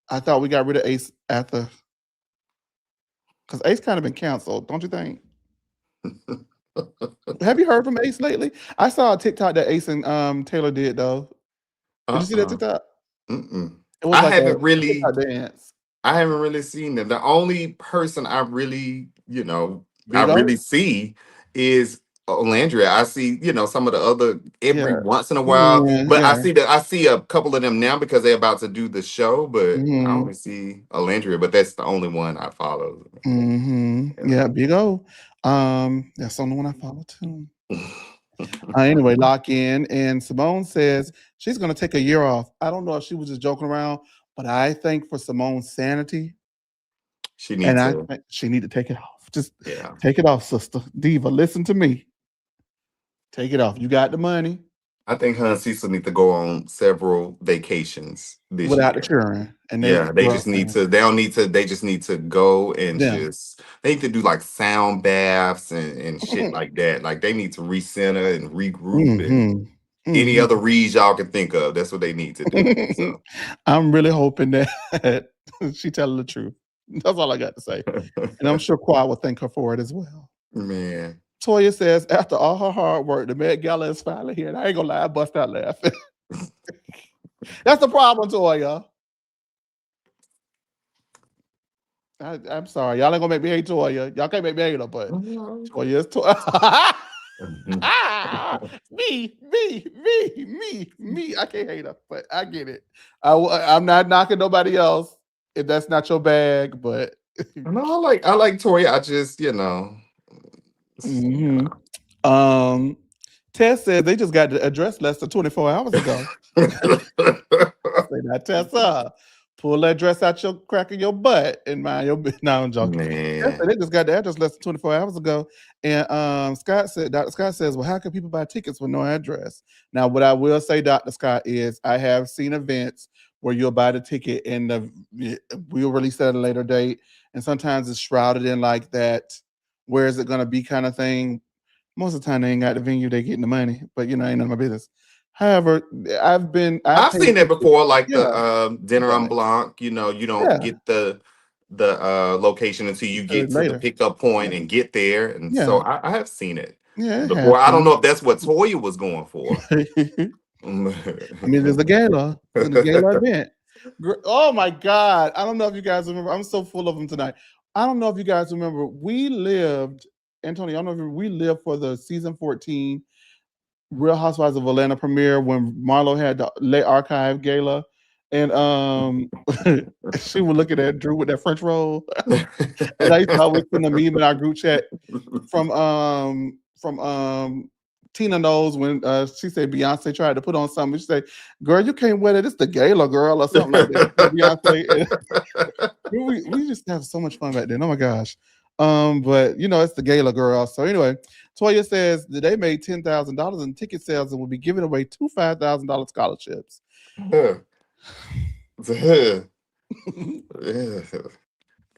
I thought we got rid of Ace after, because Ace kind of been canceled, don't you think? Have you heard from Ace lately? I saw a TikTok that Ace and Taylor did though. Did you see that uh-uh. TikTok? Mm-mm. It was I like a haven't really TikTok dance. I haven't really seen them. The only person I really, I Big O? really see is Olandria. I see, some of the other every Yeah. once in a while, Yeah, but yeah. I see a couple of them now because they're about to do the show. But I Hmm. only see Olandria, but that's the only one I follow. Hmm. Yeah, You Big O. That's the only one I follow too. know. Anyway, lock in. And Simone says she's going to take a year off. I don't know if she was just joking around, but I think for Simone's sanity, She and needs I to, think she need to take it off. Just yeah. take it off, sister. Diva, listen to me. Take it off. You got the money I think her and Cecil need to go on several vacations this without the year. children and they Yeah, they just need girlfriend. to. They don't need to. They just need to go and Them. just. They need to do like sound baths and shit like that. Like they need to recenter and regroup and Hmm. any Hmm. other reads y'all can think of. That's what they need to do. So, I'm really hoping that she telling the truth. That's all I got to say. And I'm sure Qua will thank her for it as well. man, Toya says, after all her hard work, the Met Gala is finally here. And I ain't gonna lie, I bust out laughing. That's the problem, Toya. I'm sorry. Y'all ain't gonna make me hate Toya. Y'all can't make me hate her, but Toya is Toya. Me. I can't hate her, but I get it. I'm not knocking nobody else if that's not your bag, but no, I like Tori. I just hmm. um, Tess said they just got the address less than 24 hours ago. Say that, Tessa. pull that dress out your crack of your butt and mind your business. No, I'm joking. Man. They just got the address less than 24 hours ago. And Dr. Scott says, well, how can people buy tickets with no address? Now, what I will say, Dr. Scott, is I have seen events where you'll buy the ticket and we'll release that at a later date. And sometimes it's shrouded in like that, where is it going to be kind of thing. Most of the time they ain't got the venue, they getting the money, but ain't none of my business. However, I've I've paid seen that tickets. before, like Yeah, the I've dinner done on it. Blanc. You don't Yeah, get the location until you get to the later. pickup Yeah, point and get there. And so yeah, I have seen it yeah, it before. I don't happens. know if that's what Toya was going for. I mean, there's a gala. It's a gala event. Oh my God. I don't know if you guys remember. I'm so full of them tonight. I don't know if you guys remember. We lived, Antonio, I don't know if we lived for the season 14 Real Housewives of Atlanta premiere when Marlo had the late archive gala. And she was looking at Drew with that French roll. And I used to always send a meme in our group chat from Tina knows when she said Beyonce tried to put on something. She said, "Girl, you can't wear that. It's the gala, girl," or something like that. Beyonce. We just have so much fun back then. Oh my gosh. But it's the gala, girl. So anyway, Toya says that they made $10,000 in ticket sales and will be giving away two $5,000 scholarships.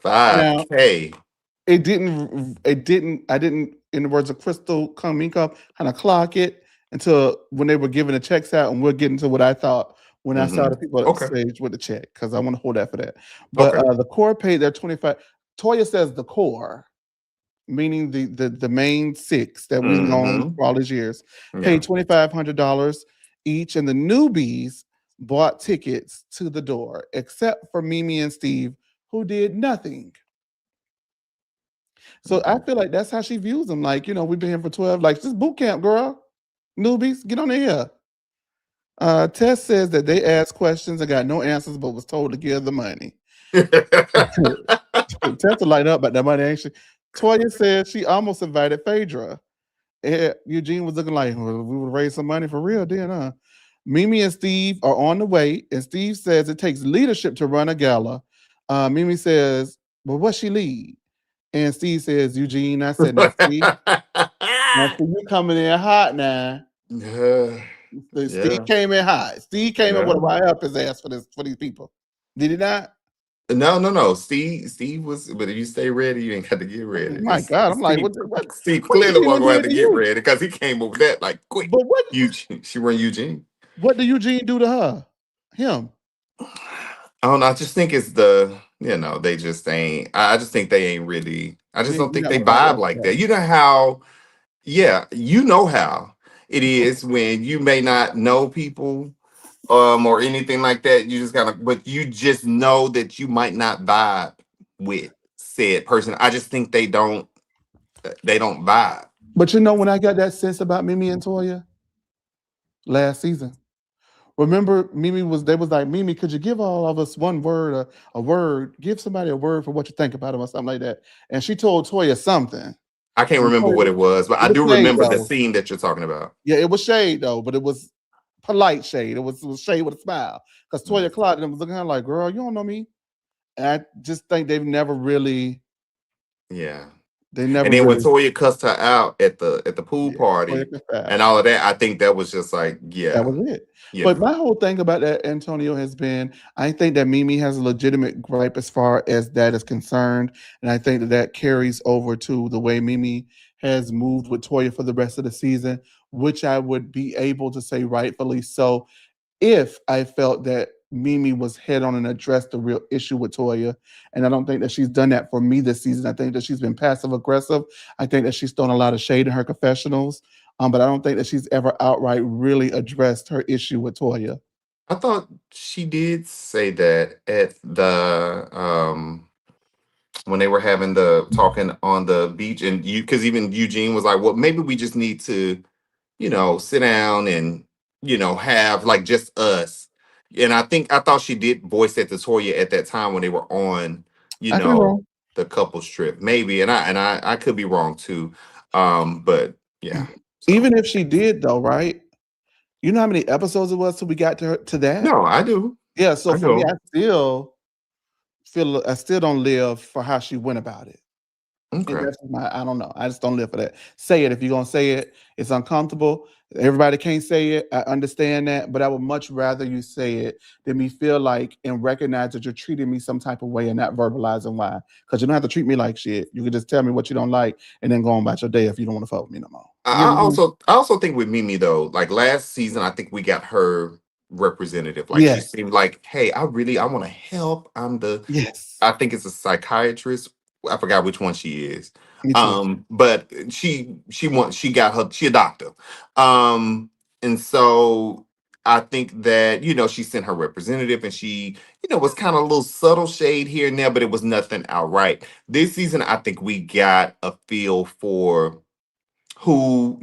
5K. Now, I didn't, in the words of Crystal Kamika, kind of clock it until when they were giving the checks out, and we'll get into what I thought when I saw the people at the Okay. stage with the check, because I want to hold that for that. But Okay. the core paid their 25. Toya says the core, meaning the main six that we've known Hmm. for all these years, Yeah. paid $2,500 each, and the newbies bought tickets to the door, except for Mimi and Steve, who did nothing. So I feel like that's how she views them. Like, we've been here for 12, like, this boot camp, girl. Newbies, get on in here. Tess says that they asked questions and got no answers, but was told to give the money. Tess will light up about that money, ain't she? Toya said she almost invited Phaedra. Eugene was looking like, well, we would raise some money for real then, huh? Mimi and Steve are on the way, and Steve says it takes leadership to run a gala. Mimi says, well, what she lead? And Steve says, Eugene, I said, now see, you coming in hot now. Steve Yeah. came in hot. Steve came in with a Yeah. wire up his ass for these people. Did he not? No. Steve was, but if you stay ready, you ain't got to get ready. My God, I'm like, Steve, what Steve what clearly Eugene wasn't gonna going to do have to to get you? ready because he came over that like quick. But Eugene, she run Eugene. what did Eugene do to her? Him. I don't know. I just think it's they just ain't. I just think they ain't really. I just You're don't think not they looking like vibe that. like that. You know how? Yeah, you know how it is when you may not know people or anything like that. You just but you just know that you might not vibe with said person. I just think they don't vibe. But when I got that sense about Mimi and Toya last season, remember they was like, Mimi, could you give all of us one word, a word, give somebody a word for what you think about him or something like that. And she told Toya something. I can't And remember Toya, what it was, but it I was do shade remember the though. scene that you're talking about. Yeah, it was shade though, but it was polite shade. It was shade with a smile. Because Mm. Toya Claudia was looking at her like, girl, you don't know me. And I just think Yeah. they And never then when really, Toya cussed her out at the pool yeah, Toya party could style. and all of that, I think that was just like, That yeah, was it. you But know. my whole thing about that, Antonio, has been I think that Mimi has a legitimate gripe as far as that is concerned. And I think that carries over to the way Mimi has moved with Toya for the rest of the season, which I would be able to say rightfully so if I felt that Mimi was head on and addressed the real issue with Toya. And I don't think that she's done that for me this season. I think that she's been passive aggressive. I think that she's thrown a lot of shade in her confessionals. But I don't think that she's ever outright really addressed her issue with Toya. I thought she did say that at the when they were having the talking on the beach, and because even Eugene was like, well, maybe we just need to sit down and have like just us. And I thought she did voice that to Toya at that time when they were on, you I could be know, wrong. the couple strip. Maybe. And I could be wrong too. But yeah. So Even if she did, though, right? You know how many episodes it was till we got to that? no, I do. Yeah. So I for me, do. I still don't live for how she went about it. And Okay. that's I don't know. I just don't live for that. Say it if you're gonna say it. It's uncomfortable. Everybody can't say it. I understand that, but I would much rather you say it than me feel like and recognize that you're treating me some type of way and not verbalizing why. Because you don't have to treat me like shit. You can just tell me what you don't like and then go on about your day if you don't want to fuck with me no more. You get I what I mean? I also think with Mimi though, like last season, I think we got her representative. Like she Yes. seemed like, hey, I want to help. Yes. I think it's a psychiatrist. I forgot which one she is. Me too. But she got her she a doctor. Um, and so I think that, she sent her representative and she, was kind of a little subtle shade here and there, but it was nothing outright. This season, I think we got a feel for who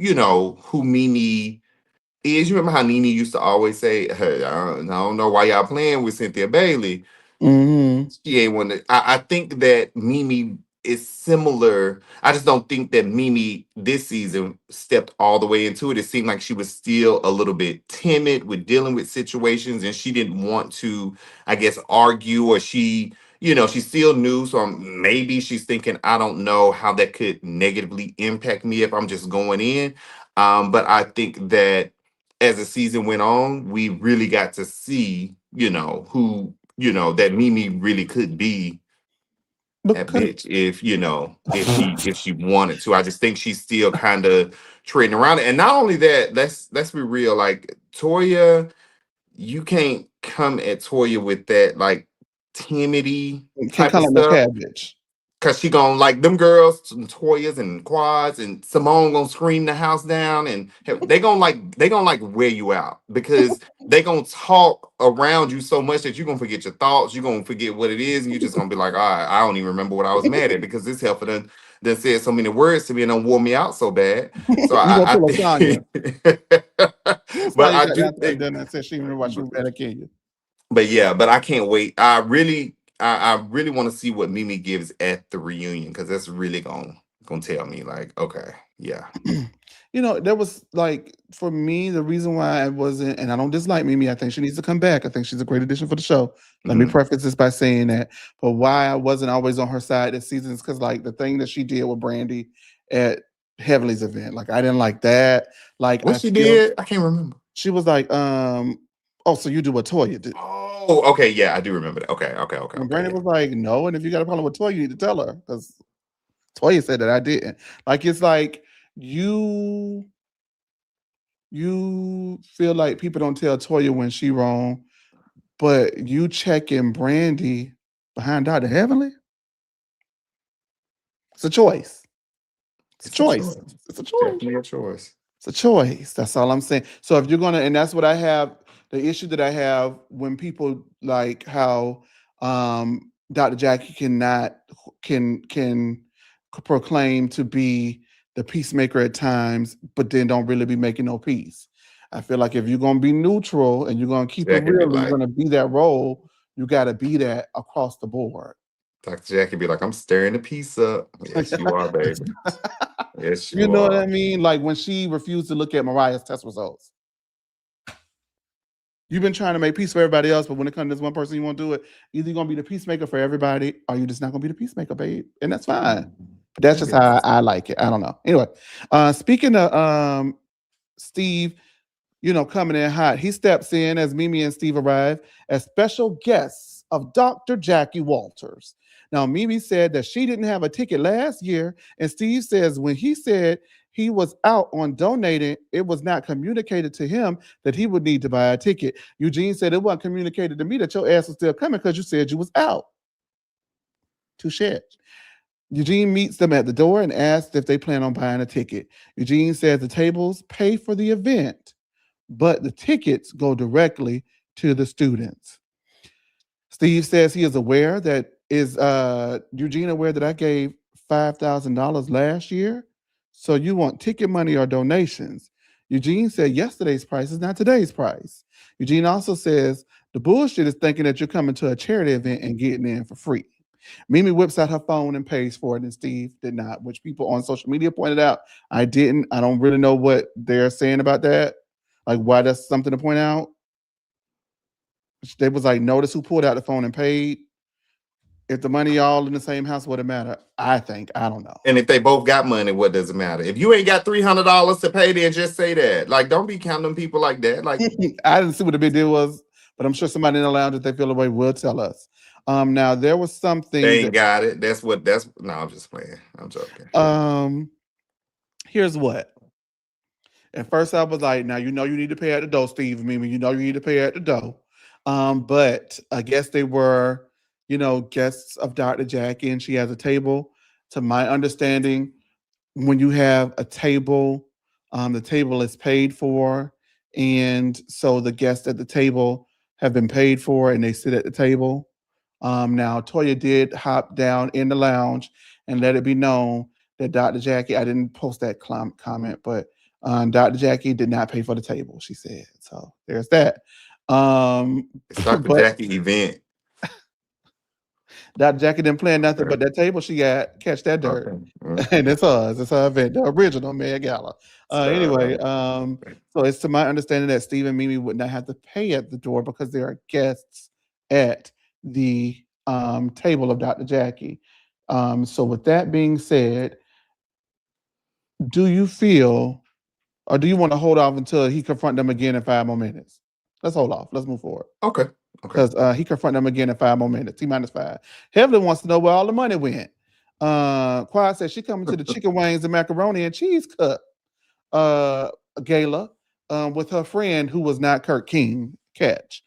Mimi is. You remember how Nene used to always say, hey, I don't know why y'all playing with Cynthia Bailey. Mm-hmm. She ain't one that I think that Mimi is similar. I just don't think that Mimi this season stepped all the way into it. It seemed like she was still a little bit timid with dealing with situations and she didn't want to, I guess, argue, or she's still new. So maybe she's thinking, I don't know how that could negatively impact me if I'm just going in. But I think that as the season went on, we really got to see, who that Mimi really could be that Because bitch if if she wanted to. I just think she's still kind of trading around it. And not only that, let's be real, like Toya, you can't come at Toya with that like timidity can't type call of it no stuff. cabbage. Cause she gonna like them girls, some Toyas and Quads, and Simone gonna scream the house down, and they gonna like wear you out because they gonna talk around you so much that you're gonna forget your thoughts, you're gonna forget what it is, and you're just gonna be like, all right, I don't even remember what I was mad at because this helper done said so many words to me and done wore me out so bad. So You gonna I pull a Sonya. think, That's why but you I got do that and think. done that said she even watch you better kill you. But yeah, but I can't wait. I really want to see what Mimi gives at the reunion because that's really gonna tell me like, okay, yeah. There was like for me the reason why I wasn't, and I don't dislike Mimi. I think she needs to come back. I think she's a great addition for the show. Let me Mhm. preface this by saying that. But why I wasn't always on her side this season is because like the thing that she did with Brandy at Heavenly's event, like I didn't like that. Like What I she feel did, I can't remember. she was like, oh, so you do what Toya did. Oh, okay, yeah, I do remember that. Okay, okay, okay, And okay, Brandy yeah. was like, no, and if you got a problem with Toya, you need to tell her because Toya said that I didn't. Like it's like you you feel like people don't tell Toya when she wrong, but you checking Brandy behind Dr. Heavenly? It's a choice. It's a It's a choice. choice. It's a choice. Definitely a choice. It's a choice. That's all I'm saying. So if you're gonna, and that's what I have, the issue that I have when people like how Dr. Jackie can proclaim to be the peacemaker at times, but then don't really be making no peace. I feel like if you're gonna be neutral and you're gonna keep it Jack could be real and you're like, gonna be that role, you gotta be that across the board. Dr. Jack could be like, I'm stirring the piece up. Yes, you are, baby. Yes, You you know what are. I mean? Like when she refused to look at Mariah's test results. You've been trying to make peace for everybody else, but when it comes to this one person you won't do it, either you're gonna be the peacemaker for everybody, or you're just not gonna be the peacemaker, babe. And that's fine. But that's I just guess. how I like it. I don't know. Anyway, speaking of Steve, coming in hot, he steps in as Mimi and Steve arrive as special guests of Dr. Jackie Walters. Now, Mimi said that she didn't have a ticket last year, and Steve says when he said he was out on donating, it was not communicated to him that he would need to buy a ticket. Eugene said it wasn't communicated to me that your ass was still coming because you said you was out. Touche. Eugene meets them at the door and asks if they plan on buying a ticket. Eugene says the tables pay for the event, but the tickets go directly to the students. Steve says he is aware that is Eugene aware that I gave $5,000 last year. So you want ticket money or donations? Eugene said yesterday's price is not today's price. Eugene also says the bullshit is thinking that you're coming to a charity event and getting in for free. Mimi whips out her phone and pays for it, and Steve did not, which people on social media pointed out. I didn't. I don't really know what they're saying about that. Like, why that's something to point out. They was like, notice who pulled out the phone and paid. If the money all in the same house, would it matter? I think. I don't know. And if they both got money, what does it matter? If you ain't got $300 to pay, then just say that. Like, don't be counting people like that. Like, I didn't see what the big deal was, but I'm sure somebody in the lounge, if they feel the way, will tell us. Now there was something they that ain't got it. That's no, I'm just playing. I'm joking. um here's what. At first I was like, now you know you need to pay at the door, Steve and Mimi. You know you need to pay at the door. But I guess they were, guests of Dr. Jackie, and she has a table. To my understanding, when you have a table, the table is paid for, and so the guests at the table have been paid for, and they sit at the table. Now, Toya did hop down in the lounge and let it be known that Dr. Jackie, I didn't post that comment, but Dr. Jackie did not pay for the table, she said. So there's that. It's Dr. But Jackie event. Dr. Jackie didn't plan nothing Okay. but that table she got, catch that dirt. Okay. Okay. And it's hers. It's her event, the original Mad Gala. Anyway, So, so it's to my understanding that Steve and Mimi would not have to pay at the door because they are guests at the table of Dr. Jackie. So with that being said, do you feel, or do you want to hold off until he confront them again in 5 more minutes? Let's hold off. Let's move forward. okay. Okay. Because he confront them again in 5 more minutes. T-5. Heavenly wants to know where all the money went. Quad says she coming to the chicken wings and macaroni and cheese cup uh, gala with her friend who was not Kurt King. Catch.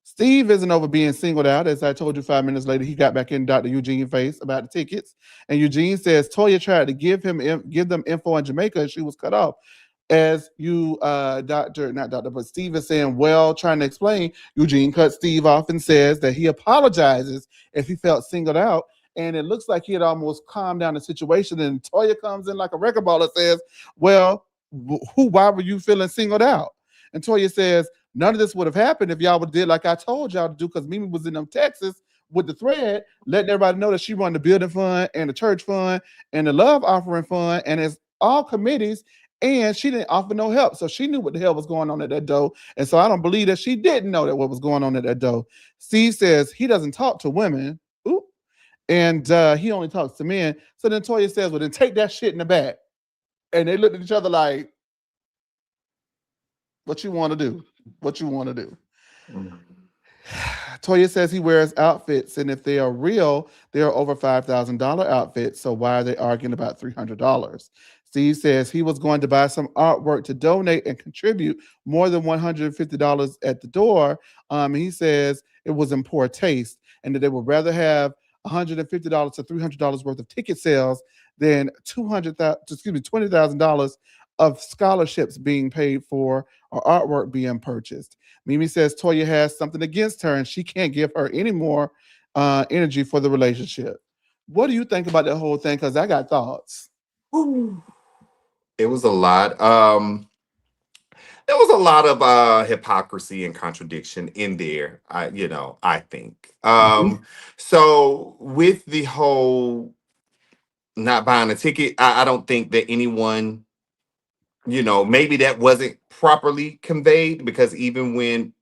Steve isn't over being singled out. As I told you 5 minutes later, he got back in Dr. Eugene's face about the tickets. And Eugene says Toya tried to give them info in Jamaica and she was cut off. As you, not doctor, but Steve is saying, well, trying to explain, Eugene cuts Steve off and says that he apologizes if he felt singled out. And it looks like he had almost calmed down the situation. And Toya comes in like a wrecking ball and says, well, why were you feeling singled out? And Toya says, none of this would have happened if y'all would have did like I told y'all to do, because Mimi was in them Texas with the thread, letting everybody know that she run the building fund and the church fund and the love offering fund, and it's all committees, and she didn't offer no help. So she knew what the hell was going on at that door. And so I don't believe that she didn't know that what was going on at that door. Steve says he doesn't talk to women. Ooh. And he only talks to men. So then Toya says, well, then take that shit in the back. And they looked at each other like, what you want to do? What you want to do? Toya says he wears outfits, and if they are real, they are over $5,000 outfits. So why are they arguing about $300? Steve says he was going to buy some artwork to donate and contribute more than $150 at the door. He says it was in poor taste, and that they would rather have $150 to $300 worth of ticket sales than $20,000 of scholarships being paid for or artwork being purchased. Mimi says Toya has something against her and she can't give her any more energy for the relationship. What do you think about that whole thing? Because I got thoughts. It was a lot. There was a lot of hypocrisy and contradiction in there. I think. Mhm. So with the whole not buying a ticket, I don't think that anyone, maybe that wasn't properly conveyed, because even when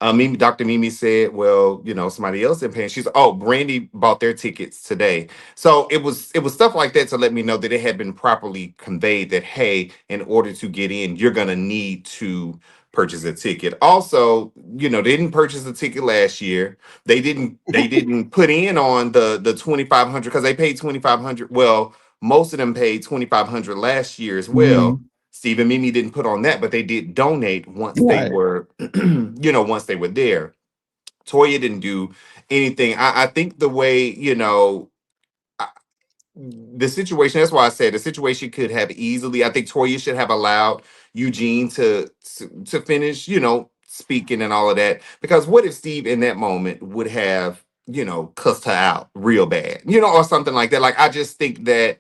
Mimi, Dr. Mimi said, well, somebody else didn't pay. And she's like, oh, Brandy bought their tickets today. So it was stuff like that to let me know that it had been properly conveyed that, hey, in order to get in, you're gonna need to purchase a ticket. Also, they didn't purchase a ticket last year. They didn't put in on the 2,500 because they paid 2,500. Well, most of them paid 2,500 last year as well. Mhm. Steve and Mimi didn't put on that, but they did donate once they Right. were, once they were there. Toya didn't do anything. I think the way, I- the situation, that's why I said the situation could have easily, I think Toya should have allowed Eugene to finish, speaking and all of that. Because what if Steve in that moment would have, cussed her out real bad, or something like that? Like, I just think that,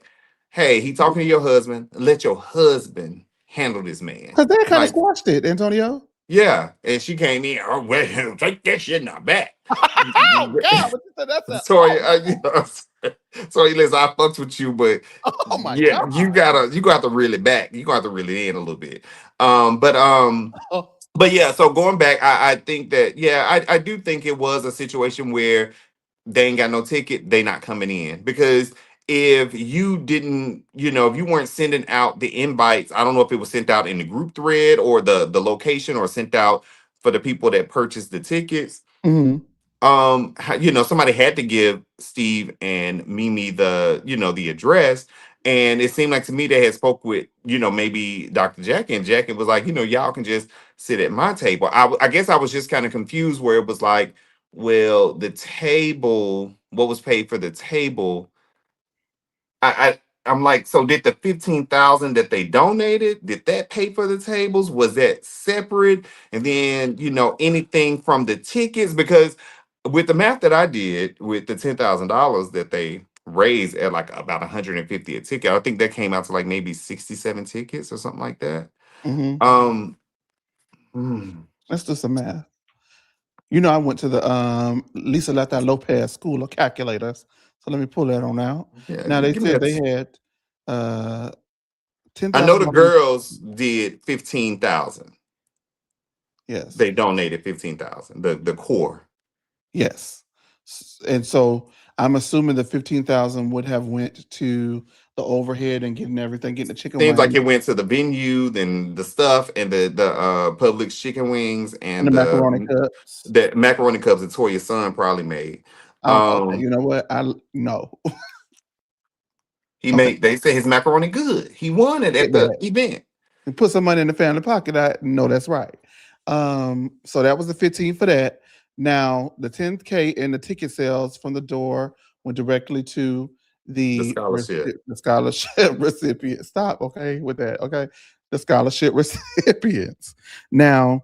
hey, he talking to your husband, let your husband handle this man. Because they kind of Like, squashed it, Antonio. yeah. And she came in, oh, well, take that shit in the back. Oh God! But you said that's a Sorry, oh my sorry, listen, I fucks with you, but oh my yeah, God! you got to reel it back. You got to reel it in a little bit. Um, but um, Oh, but yeah, so going back, I think that, yeah, I do think it was a situation where they ain't got no ticket, they not coming in. Because if you didn't, if you weren't sending out the invites, I don't know if it was sent out in the group thread or the location, or sent out for the people that purchased the tickets. Hmm. Somebody had to give Steve and Mimi the address. And it seemed like to me they had spoke with, maybe Dr. Jackie, and Jackie was like, y'all can just sit at my table. I guess I was just kind of confused, where it was like, well, the table, what was paid for the table, I'm like, so did the 15,000 that they donated, did that pay for the tables? Was that separate? And then, anything from the tickets? Because with the math that I did with the $10,000 that they raised at like about 150 a ticket, I think that came out to like maybe 67 tickets or something like that. Hmm. Um, hmm, Let's do some math. You know, I went to the Lisa Lata Lopez School of Calculators. So let me pull that on out. yeah, Now they give me said a. they had uh I know the $10,000. girls did 15,000. Yes. They donated 15,000. The core. Yes. And so I'm assuming the 15,000 would have went to the overhead and getting everything, getting the chicken Seems like wings it went to the venue, then the stuff, and the Publix chicken wings, and and the macaroni cups. the macaroni cups that Toya's son probably made. Okay, Um, you know what? I no. he Okay, made. They say his macaroni good. He won it at get the that. event. And put some money in the family pocket. I know that's right. So that was the 15 for that. Now the 10K in the ticket sales from the door went directly to The the scholarship. the scholarship recipient. Stop, okay, with that. Okay. The scholarship recipients. Now,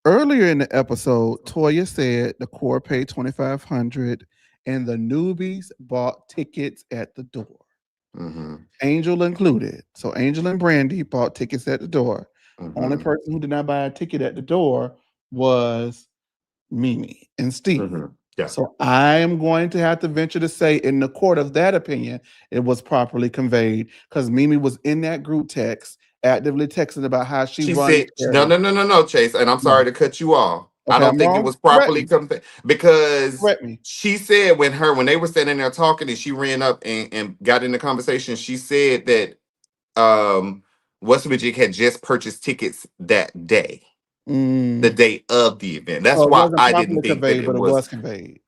earlier in the episode, Toya said the core paid 2,500 and the newbies bought tickets at the door. Mm-hmm. Angel included. So Angel and Brandy bought tickets at the door. Only Mm-hmm. person who did not buy a ticket at the door was Mimi and Steve. Mm-hmm. Yeah. So I am going to have to venture to say, in the court of that opinion, it was properly conveyed because Mimi was in that group text, actively texting about how she She run the said, "No, charity. no, no, no, no, Chase." And I'm No. sorry to cut you off. I Okay, don't I'm think it wrong. was Correct properly me. conveyed, because Correct me. she said when they were standing there talking, and she ran up and got in the conversation. She said that Westbridge had just purchased tickets that day, the Mm. day of the event. That's So it why wasn't I didn't properly think that conveyed, it but it was. was conveyed.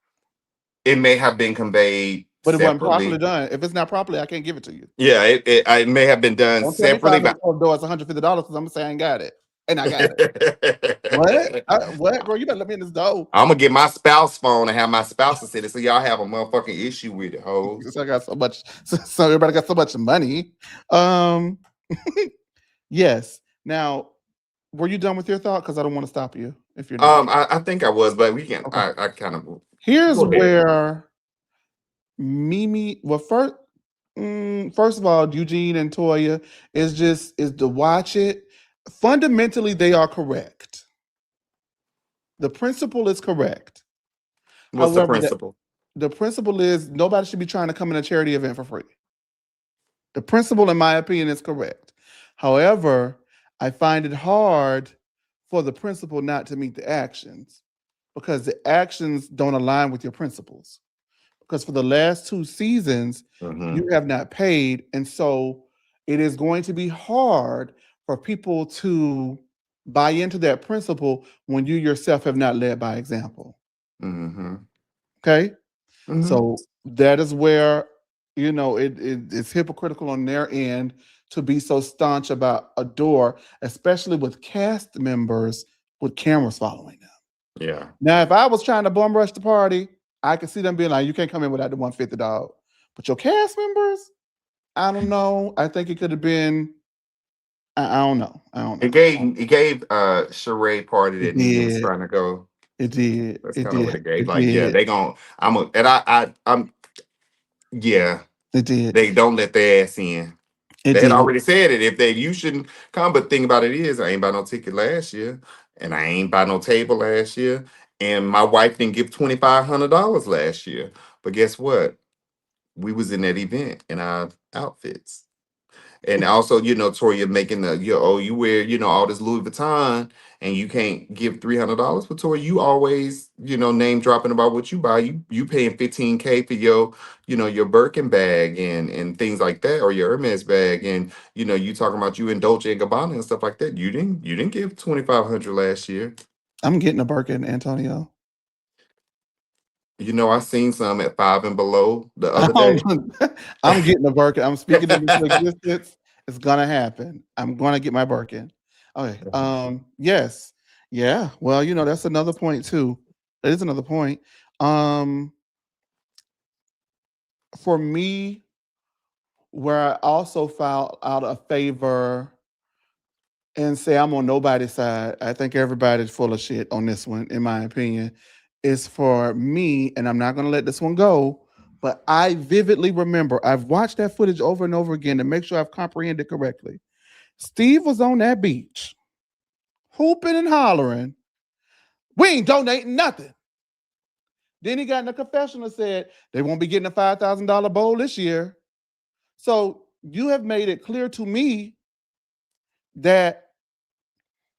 It may have been conveyed But it wasn't properly separately. done. If it's not properly, I can't give it to you. Yeah, it may have been done Don't tell me separately, 5 minutes but before the door it's $150 because I'm gonna say I ain't got it. And I got it. What? What, bro? You better let me in this door. I'm gonna get my spouse phone and have my spouse to sit it, so y'all have a motherfucking issue with it, hoes. So I got so much, so everybody got so much money. Um, yes. Now, were you done with your thought? Because I don't want to stop you if you're not. I think I was, but we can. Okay. I kind of Here's go ahead. where Mimi. Well, first of all, Eugene and Toya is to watch it. Fundamentally, they are correct. The principle is correct. What's the However, principle? the principle is nobody should be trying to come in a charity event for free. The principle, in my opinion, is correct. However, I find it hard for the principle not to meet the actions because the actions don't align with your principles. Because for the last 2 seasons, Hmm. you have not paid. And so it is going to be hard for people to buy into that principle when you yourself have not led by example. Hmm. Okay. Hmm. So that is where it's hypocritical on their end to be so staunch about a door, especially with cast members with cameras following them. Yeah. Now, if I was trying to bum rush the party, I could see them being like, "You can't come in without the 150 dog." But your cast members, I don't know. I think it could have been. I don't know. I don't It know. gave charade party It that Nene was did. trying to go. It did. That's It kind of what did. it gave. It Like, yeah, did. they gon' I'm a and I'm yeah. It did. They don't let their ass in. It They had did. already said it. If they you shouldn't come, but thing about it is I ain't buy no ticket last year, and I ain't buy no table last year, and my wife didn't give $2,500 last year. But guess what? We was in that event in our outfits. And also, Toya making you wear, all this Louis Vuitton and you can't give $300. But Toya, you always, name dropping about what you buy. You paying 15K for your Birkin bag and things like that, or your Hermes bag, and you talking about you in Dolce and Gabbana and stuff like that. You didn't give 2,500 last year. I'm getting a Birkin, Antonio. I seen some at Five and Below the other I'm, day. I'm getting a Birkin. I'm speaking it into existence. It's gonna happen. I'm gonna get my Birkin. Okay. Yes. Yeah. Well, that's another point too. That is another point. Um, for me, where I also fell out of favor and say I'm on nobody's side. I think everybody's full of shit on this one, in my opinion. Is for me, and I'm not gonna let this one go. But I vividly remember I've watched that footage over and over again to make sure I've comprehended correctly. Steve was on that beach, hooping and hollering. We ain't donating nothing. Then he got in a confessional and said they won't be getting a $5,000 bowl this year. So you have made it clear to me that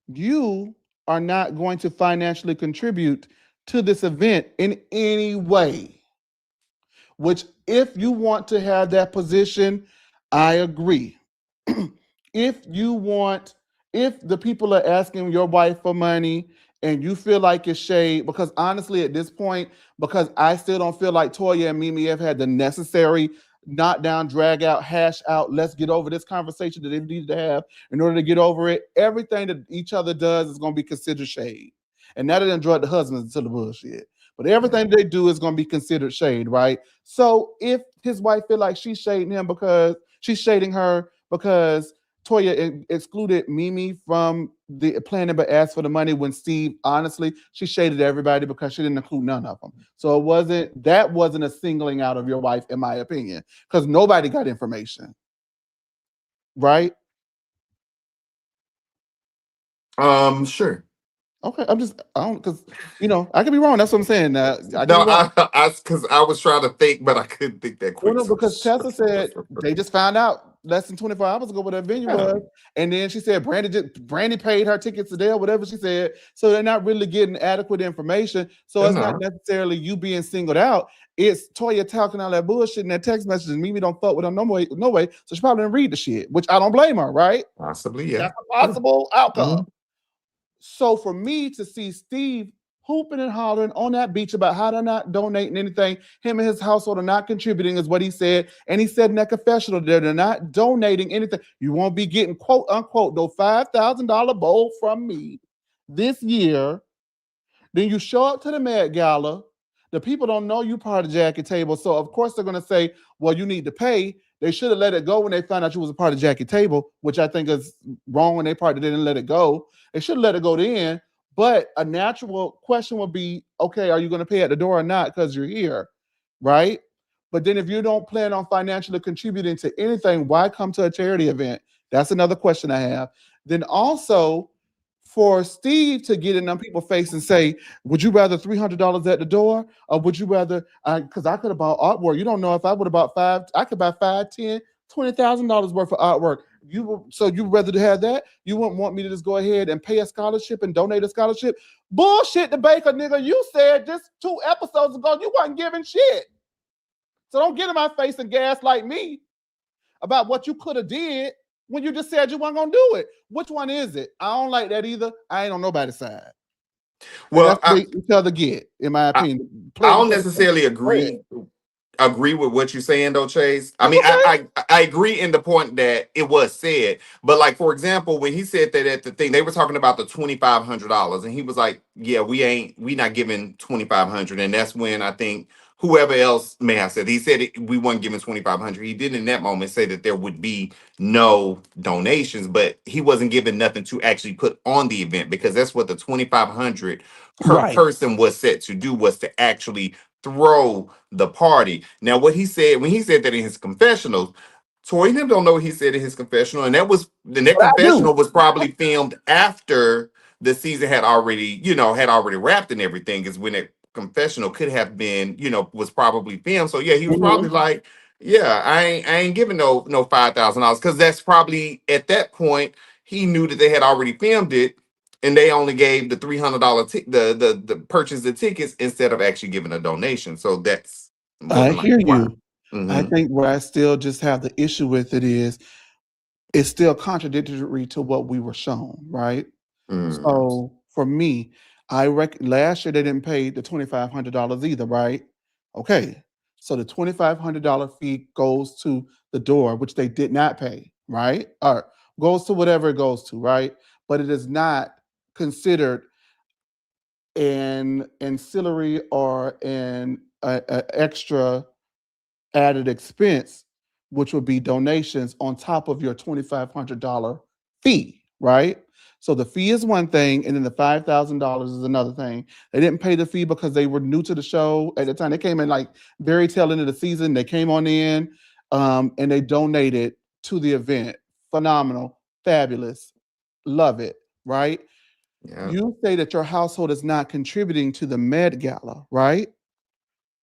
you are not going to financially contribute to this event in any way. Which, if you want to have that position, I agree. if you want, if the people are asking your wife for money and you feel like it's shade, because honestly, at this point, because I still don't feel like Toya and Mimi have had the necessary knock down, drag out, hash out, let's get over this conversation that they needed to have in order to get over it. Everything that each other does is going to be considered shade. And now they done drug the husbands into the bullshit. But everything they do is going to be considered shade, right? So if his wife feel like she's shading him because she's shading her because Toya excluded Mimi from the planning but asked for the money when Steve, honestly, she shaded everybody because she didn't include none of them. So that wasn't a singling out of your wife, in my opinion, because nobody got information, right? Sure. Okay, I don't, because I could be wrong. That's what I'm saying. I could be No, wrong. because I was trying to think, but I couldn't think that Well, quick. no, So, because Tessa said they just found out less than 24 hours ago what that venue yeah, was. And then she said Brandy paid her tickets today or whatever she said. So they're not really getting adequate information. So they're it's not not. necessarily you being singled out. It's Toya talking all that bullshit in that text message. And Mimi don't fuck with her no way, no way. So she probably didn't read the shit, which I don't blame her, right? Possibly, yeah. That's a Sure. possible outcome. Mhm. So for me to see Steve hooping and hollering on that beach about how they're not donating anything, him and his household are not contributing, is what he said. And he said in that confessional that they're not donating anything. You won't be getting, quote unquote, no $5,000 bowl from me this year. Then you show up to the Met Gala. The people don't know you part of the jacket table. So, of course, they're going to say, well, you need to pay. They should have let it go when they found out you was a part of the jacket table, which I think is wrong on their part. They didn't let it go. They should have let it go then. But a natural question would be, okay, are you going to pay at the door or not because you're here? Right? But then if you don't plan on financially contributing to anything, why come to a charity event? That's another question I have. Then also, for Steve to get in them people's face and say, would you rather $300 at the door, or would you rather? Because I could have bought artwork. You don't know if I would have bought five. I could buy five, $10,000, $20,000 worth of artwork. You rather have that? You wouldn't want me to just go ahead and pay a scholarship and donate a scholarship? Bullshit, the baker nigga. You said just 2 episodes ago you wasn't giving shit. So don't get in my face and gaslight me about what you could have did when you just said you weren't gonna do it. Which one is it? I don't like that either. I ain't on nobody's side. And Well, that's what each other get, in my I, opinion. I Play don't each other. necessarily Go ahead. agree with what you're saying though, Chase. I That's mean, okay. I agree in the point that it was said, but like for example, when he said that at the thing, they were talking about the $2,500, and he was like, "Yeah, we not giving 2,500," and that's when I think whoever else may have said, he said we weren't giving 2,500. He did in that moment say that there would be no donations, but he wasn't giving nothing to actually put on the event, because that's what the 2,500 per Right. person was set to do, was to actually throw the party. Now, what he said when he said that in his confessionals, Tori and him don't know what he said in his confessional, and that But I do. confessional was probably filmed after the season had already wrapped and everything. Is when that confessional could have been, was probably filmed. So yeah, he was probably Mhm. like, Yeah, I ain't giving no $5,000 because that's probably at that point he knew that they had already filmed it, and they only gave the $300 the purchase the tickets instead of actually giving a donation. So that's more I than hear likely why. you. I Mm-hmm. think where I still just have the issue with it is it's still contradictory to what we were shown, right? Mm. So for me, last year they didn't pay the $2,500 either, right? Okay, so the $2,500 fee goes to the door, which they did not pay, right? Or goes to whatever it goes to, right? But it is not considered an ancillary or an extra added expense, which would be donations on top of your $2,500 fee, right? So the fee is one thing, and then the $5,000 is another thing. They didn't pay the fee because they were new to the show at the time. They came in like very tail end of the season. They came on in, and they donated to the event. Phenomenal, fabulous, love it, right? Yeah. You say that your household is not contributing to the Med Gala, right?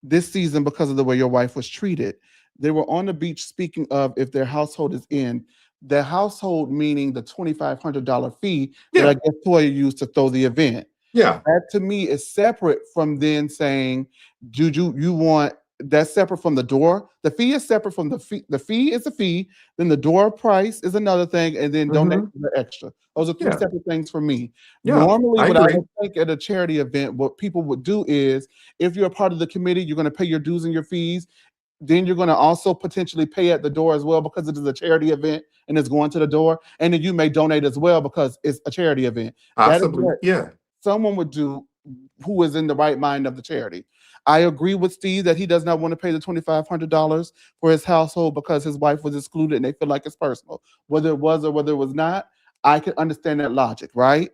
This season because of the way your wife was treated. They were on the beach speaking of if their household is in. The household meaning the $2,500 fee that I Yeah. guess Toya used to throw the event. Yeah. That to me is separate from then saying, Juju, you want that's separate from the door. The fee is separate from the fee. The fee is a fee. Then the door price is another thing, and then donations Mm-hmm. are extra. Those are three Yeah. separate things for me. Yeah. Normally, I what I agree. would think at a charity event, what people would do is, if you're a part of the committee, you're going to pay your dues and your fees. Then you're going to also potentially pay at the door as well because it is a charity event and it's going to the door. And then you may donate as well because it's a charity event. That is Possibly. what Yeah. someone would do who is in the right mind of the charity. I agree with Steve that he does not want to pay the $2,500 for his household because his wife was excluded and they feel like it's personal. Whether it was or whether it was not, I can understand that logic, right?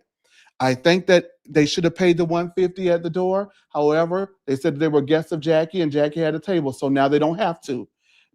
I think that they should have paid the 150 at the door. However, they said they were guests of Jackie and Jackie had a table, so now they don't have to.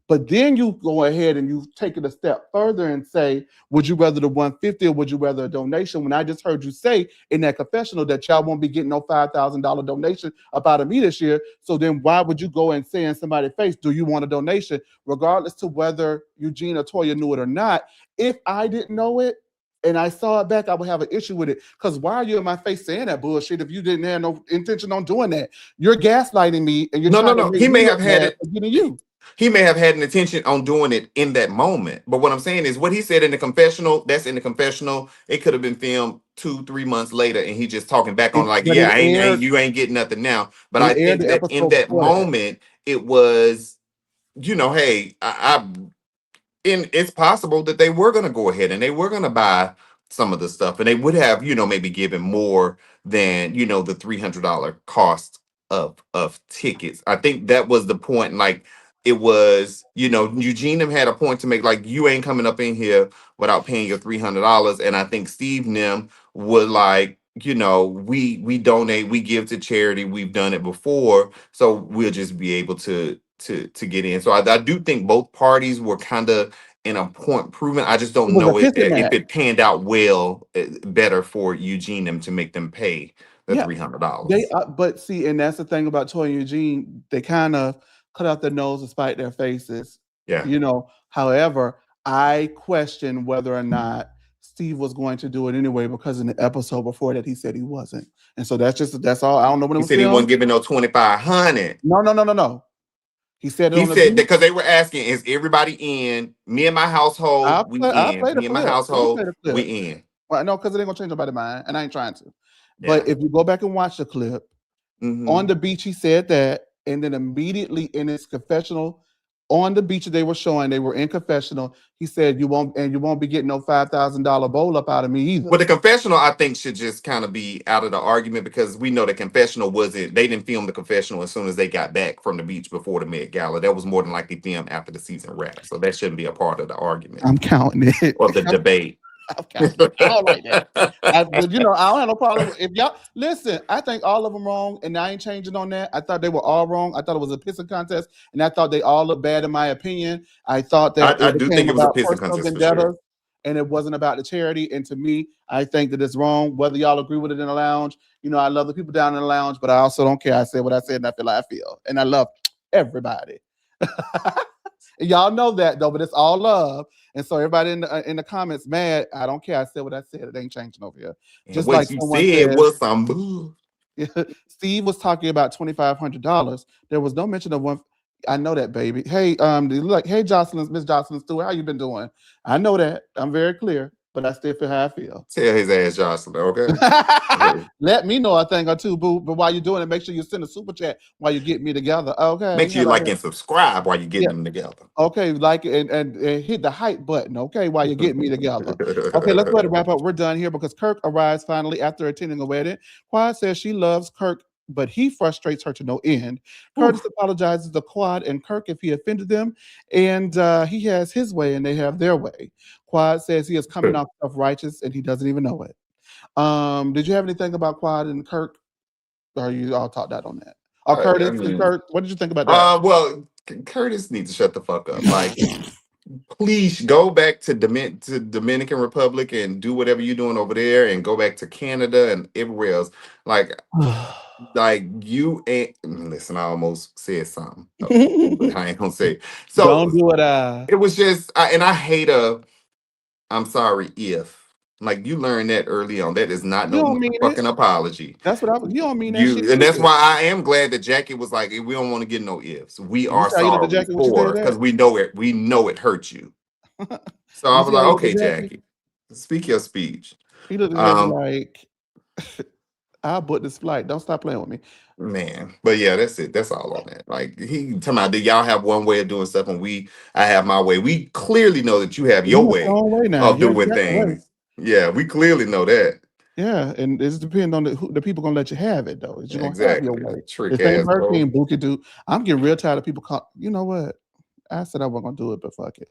But then you go ahead and you take it a step further and say, would you rather the 150 or would you rather a donation? When I just heard you say in that confessional that y'all won't be getting no $5,000 donation up out of me this year. So then why would you go and say in somebody's face, do you want a donation? Regardless to whether Eugene or Toya knew it or not, if I didn't know it, and I saw it back, I would have an issue with it. Because why are you in my face saying that bullshit if you didn't have no intention on doing that? You're gaslighting me and you're No, no, trying to no. make He me may look have had bad it. for getting you. He may have had an intention on doing it in that moment. But what I'm saying is what he said in the confessional, that's in the confessional. It could have been filmed 2, 3 months later, and he just talking back on like, But yeah, it aired. you ain't getting nothing now. But It I aired think the that in episode that before that. moment, it was, hey, and it's possible that they were going to go ahead and they were going to buy some of the stuff and they would have maybe given more than the $300 cost of tickets. I think that was the point. Like it was, Eugene them had a point to make, like, you ain't coming up in here without paying your $300. And I think Steve Nim would like, we donate, we give to charity, we've done it before, so we'll just be able to get in. So I do think both parties were kind of in a point proven. I just It don't was a know pissing if match. it panned out well, better for Eugene them to make them pay the Yeah, they. $300. But see, and that's the thing about Toy and Eugene. They kind of cut out their nose to spite their faces. Yeah. However, I question whether or not Steve was going to do it anyway because in the episode before that he said he wasn't, and so that's all. I don't know when it He was said he filmed. wasn't giving no 2,500. No, no, no, no, no. He said it He on the said that beat. because they were asking, is everybody in? Me and my household, we I'll in. play the Me and my clip. Let me play household, the we clip. in. Well, no, because it ain't gonna change nobody's mind, and I ain't trying to. But Yeah. if you go back and watch the clip, on Hmm. the beach he said that, and then immediately in his confessional, on the beach they were showing, they were in confessional. He said, "You won't be getting no $5,000 bowl up out of me either." Well, the confessional, I think, should just kind of be out of the argument because we know the confessional wasn't, they didn't film the confessional as soon as they got back from the beach before the Met Gala. That was more than likely filmed after the season wrapped. So that shouldn't be a part of the argument I'm counting it. or the debate. I'm counting it. I don't like that. But I don't have no problem. If y'all listen, I think all of them wrong, and I ain't changing on that. I thought they were all wrong. I thought it was a pissing contest, and I thought they all looked bad in my opinion. I thought that I it do think became it was a about pissing personal contest for sure. vendettas, and it wasn't about the charity. And to me, I think that it's wrong. Whether y'all agree with it in the lounge, I love the people down in the lounge, but I also don't care. I said what I said, and I feel like I feel, and I love everybody. Y'all know that though, but it's all love. And so everybody in the comments mad. I don't care. I said what I said. It ain't changing over here. And Just what like you someone said says, was some bull. Steve was talking about $2,500. There was no mention of one. I know that, baby. Hey, like, hey, Jocelyn, Miss Jocelyn Stewart, how you been doing? I know that. I'm very clear, but I still feel how I feel. Tell his ass Jocelyn, okay? Let me know a thing or two, boo. But while you're doing it, make sure you send a super chat while you get me together. Make Okay, sure how you about like that? and subscribe while you're getting Yeah. them together. Okay, like and hit the hype button, okay, while you get me together. Okay, let's go ahead and wrap up. We're done here because Kirk arrives finally after attending a wedding. Quad says she loves Kirk, but he frustrates her to no end. Whew. Curtis apologizes to Quad and Kirk if he offended them, and he has his way and they have their way. Quad says he is coming off self-righteous and he doesn't even know it. Did you have anything about Quad and Kirk? Or you all talked out on that? Or I Curtis and mean, Kirk? What did you think about that? well, Curtis needs to shut the fuck up. Like, please go back to Dominican Republic and do whatever you're doing over there, and go back to Canada and everywhere else. Like, you ain't listen. I almost said something, but I ain't gonna say it. Don't So do it. it was just, and I hate a. I'm sorry if. Like, you learned that early on. That is not You no don't mean it. motherfucking apology. That's what I was. You don't mean that shit, You, and that's period. why I am glad that Jackie was like, we don't want to get no ifs. We You are see how you looked at sorry Jackie when she said for, that? because we know it. We know it hurt you. So I You was see how like, you looked okay, at Jackie? Jackie, speak your speech. He looked at Jackie Um, like, I'll book this flight. Don't stop playing with me. man, but yeah, that's it. That's all on that. Like, he talking about, did y'all have one way of doing stuff and I have my way. We clearly know that you have You your went your way own way now. of Yeah, you doing got your way. things. Yeah, we clearly know that. Yeah, and it's depending on the people gonna let you have it though. Is you gonna have your Exactly. way? Trick This ain't asshole. Hurricane Bookie do. I'm getting real tired of people call. You know what? I said I wasn't gonna do it, but fuck it,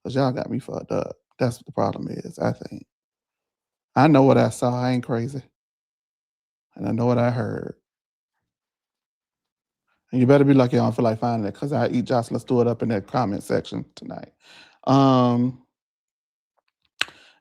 cause y'all got me fucked up. That's what the problem is. I think I know what I saw. I ain't crazy, and I know what I heard. And you better be lucky I don't feel like finding it because I eat Jocelyn Stewart up in that comment section tonight. Um,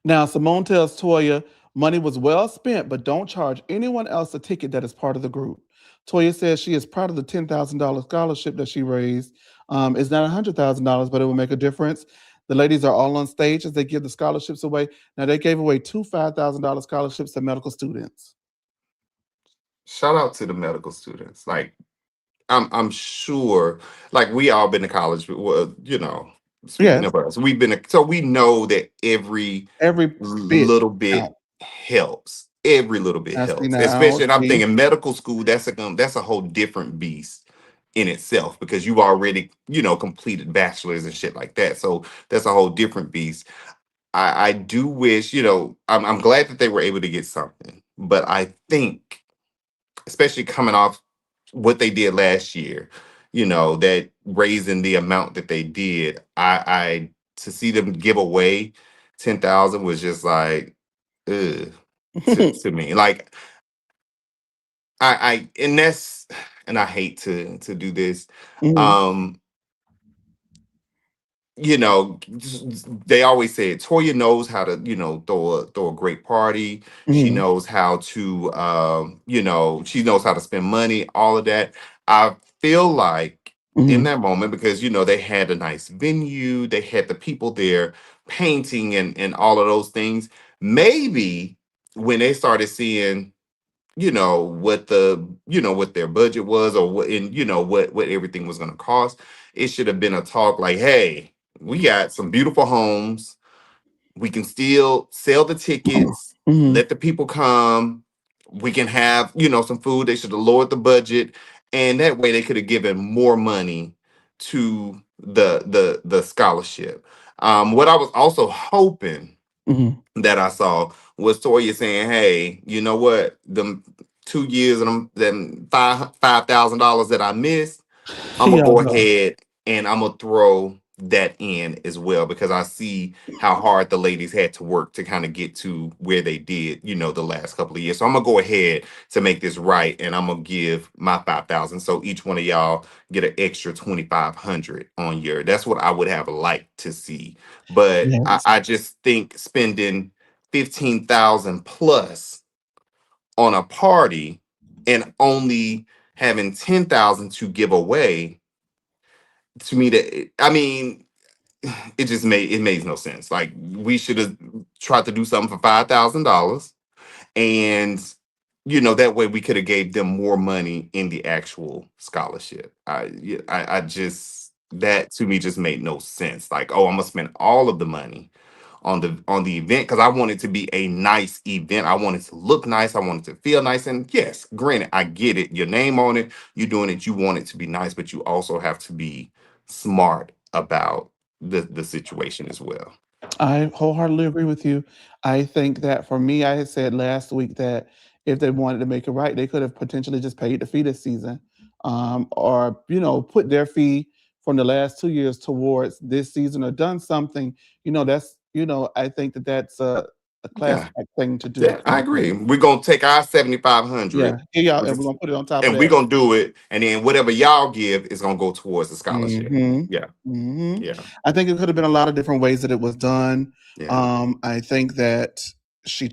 Now, Simone tells Toya money was well spent, but don't charge anyone else a ticket that is part of the group. Toya says she is proud of the $10,000 scholarship that she raised. It's not $100,000, but it will make a difference. The ladies are all on stage as they give the scholarships away. Now, they gave away two $5,000 scholarships to medical students. Shout out to the medical students. Like, I'm sure, like, we all been to college, but, well, speaking Yes, of us, we've been so we know that every every bit little bit count. helps. Every little bit Now, see helps. now, Especially, and I'm see. thinking medical school, that's a whole different beast in itself, because you've already, completed bachelors and shit like that. So that's a whole different beast. I do wish, I'm glad that they were able to get something, but I think, especially coming off what they did last year, that raising the amount that they did, I to see them give away 10,000 was just like, ugh, to me. Like, and that's, and I hate to do this. Mhm, Um, they always say Toya knows how to, throw a great party. She mhm, knows how to, she knows how to spend money, all of that. I feel like in mhm, that moment, because, they had a nice venue, they had the people there painting and all of those things. Maybe when they started seeing, what their budget was, or what, and what everything was going to cost, it should have been a talk like, hey, we got some beautiful homes, we can still sell the tickets, mhm, let the people come, we can have, some food. They should have lowered the budget, and that way they could have given more money to the scholarship. What I was also hoping mhm. that I saw was Toya saying, "Hey, you know what? Them 2 years and them $5,000 that I missed, I'm gonna Yeah, go no. ahead and I'm gonna throw that in as well, because I see how hard the ladies had to work to kind of get to where they did, the last couple of years. So I'm gonna go ahead to make this right, and I'm gonna give my 5,000. So each one of y'all get an extra 2,500 on your. That's what I would have liked to see, but Yes. I just think spending 15,000 plus on a party and only having 10,000 to give away, to me, it just made no sense. Like, we should have tried to do something for $5,000, and that way we could have gave them more money in the actual scholarship. I just, that to me just made no sense. Like, oh, I'm gonna spend all of the money on the event because I want it to be a nice event. I want it to look nice. I want it to feel nice. And yes, granted, I get it. Your name on it, you're doing it. You want it to be nice, but you also have to be smart about the situation as well. I wholeheartedly agree with you. I think that for me, I had said last week that if they wanted to make it right, they could have potentially just paid the fee this season, or put their fee from the last 2 years towards this season, or done something. I think that that's a class Yeah, act thing to do. yeah, I agree. We're gonna take our Yeah, 7,500. here y'all, We're and we're just gonna put it on top of and we're that. gonna do it, and then whatever y'all give is gonna go towards the scholarship. hmm Yeah, hmm yeah, I think it could have been a lot of different ways that it was done. yeah. I think that she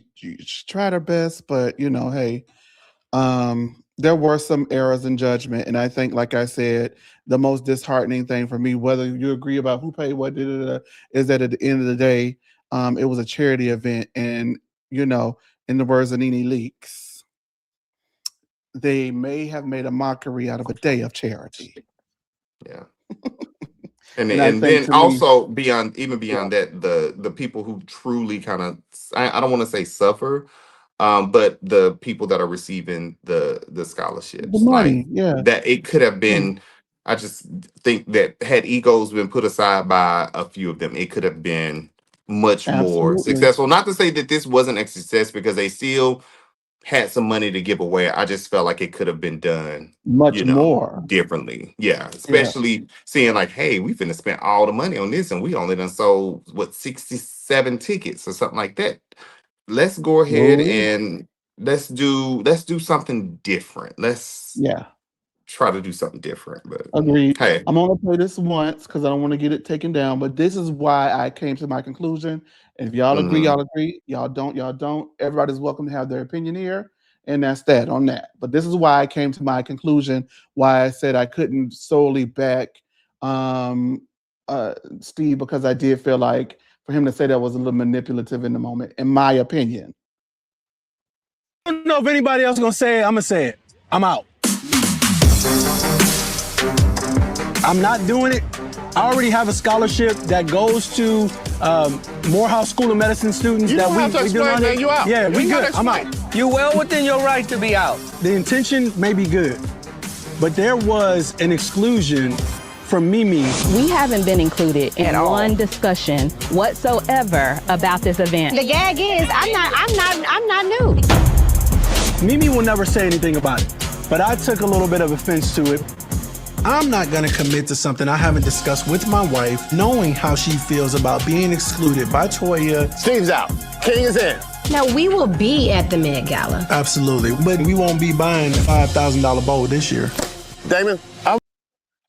tried her best, but hey, there were some errors in judgment, and I think, like I said, the most disheartening thing for me, whether you agree about who paid what, is that at the end of the day, it was a charity event, and in the words of Nene Leaks, they may have made a mockery out of a day of charity. Yeah. And And I and think then to me, also yeah, beyond that, the people who truly kind of, I don't want to say suffer, but the people that are receiving the the scholarships, like money, yeah, that, it could have yeah, been. I just think that had egos been put aside by a few of them, it could have been much more absolutely, successful. Not to say that this wasn't a success, because they still had some money to give away. I just felt like it could have been done, much more, differently. Yeah. yeah, Especially seeing like, hey, we finna spend all the money on this and we only done sold 67 tickets or something like that. Let's go ahead Ooh, and let's do something different. Let's yeah. try to do something different. But Agreed. hey, I'm only play this once because I don't want to get it taken down. But this is why I came to my conclusion. And if y'all agree, mhm. y'all agree. Y'all don't, y'all don't. Everybody's welcome to have their opinion here. And that's that on that. But this is why I came to my conclusion, why I said I couldn't solely back um Steve, because I did feel like for him to say that was a little manipulative in the moment, in my opinion. I don't know if anybody else is gonna say it. I'm gonna say it. I'm out. I'm not doing it. I already have a scholarship that goes to Morehouse School of Medicine students. You that don't have to explain, man. You out. Yeah, You we ain't gotta good. I'm out. explain. You're well within your right to be out. The intention may be good, but there was an exclusion from Mimi. We haven't been included in At all. one discussion whatsoever about this event. The gag is I'm not new. Mimi will never say anything about it, but I took a little bit of offense to it. I'm not gonna commit to something I haven't discussed with my wife, knowing how she feels about being excluded by Toya. Steve's out. King is in. Now we will be at the Met Gala. Absolutely, but we won't be buying the $5,000 bowl this year. Damon,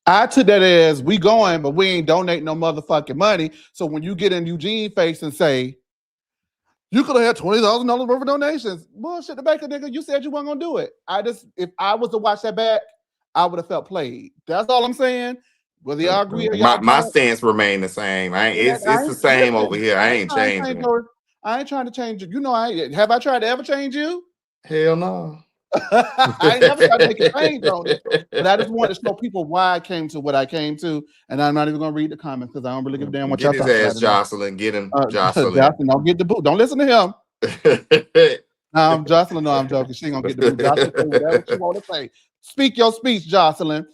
I took that as we going, but we ain't donate no motherfucking money. So when you get in Eugene face and say, you could have had $20,000 worth of donations. Bullshit, the baker nigga. You said you weren't gonna do it. If I was to watch that back, I would have felt played. That's all I'm saying. Whether y'all agree or y'all My don't, stance remain the same. It's I the ain't, same over listen, here. I ain't I ain't trying changing it. to, I ain't trying to change it. Have I tried to ever change you? Hell no. I ain't never tried to make a change on it. But I just wanted to show people why I came to what I came to. And I'm not even gonna read the comments because I don't really give a damn what Get y'all his talk ass about it. Jocelyn. Get him Jocelyn. Jocelyn, don't get the boot. Don't listen to him. Jocelyn, no, I'm joking. She ain't gonna get the boot. Jocelyn, say whatever she want to say. Speak your speech, Jocelyn.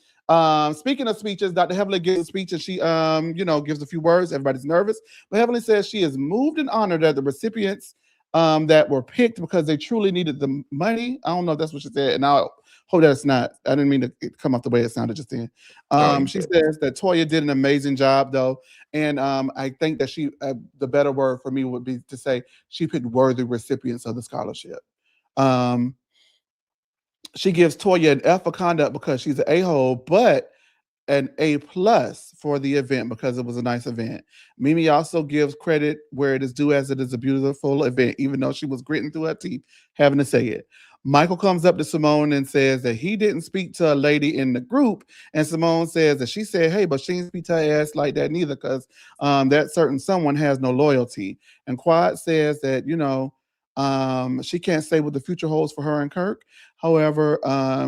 Speaking of speeches, Dr. Heavenly gives a speech and she, gives a few words. Everybody's nervous, but Heavenly says she is moved and honored that the recipients that were picked because they truly needed the money. I don't know if that's what she said, and I hope that's not. I didn't mean to come off the way it sounded just then. She says that Toya did an amazing job, though, and I think that she, the better word for me would be to say she picked worthy recipients of the scholarship. She gives Toya an F for conduct because she's an a-hole, but an A plus for the event because it was a nice event. Mimi also gives credit where it is due, as it is a beautiful event, even though she was gritting through her teeth having to say it. Michael comes up to Simone and says that he didn't speak to a lady in the group. And Simone says that she said, hey, but she didn't speak to her ass like that neither because that certain someone has no loyalty. And Quad says that, she can't say what the future holds for her and Kirk. However,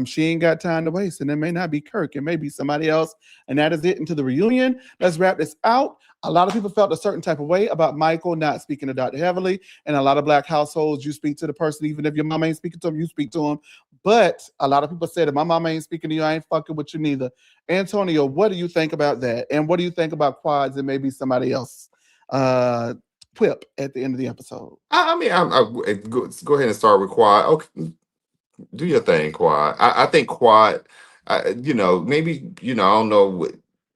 she ain't got time to waste. And it may not be Kirk. It may be somebody else. And that is it into the reunion. Let's wrap this out. A lot of people felt a certain type of way about Michael not speaking to Dr. Heavily. And a lot of Black households, you speak to the person, even if your mama ain't speaking to him, you speak to him. But a lot of people said, if my mama ain't speaking to you, I ain't fucking with you neither. Antonio, what do you think about that? And what do you think about Quads and maybe somebody else quip at the end of the episode? I mean, go ahead and start with Quad. Okay, do your thing, Quad. I think Quad, maybe, I don't know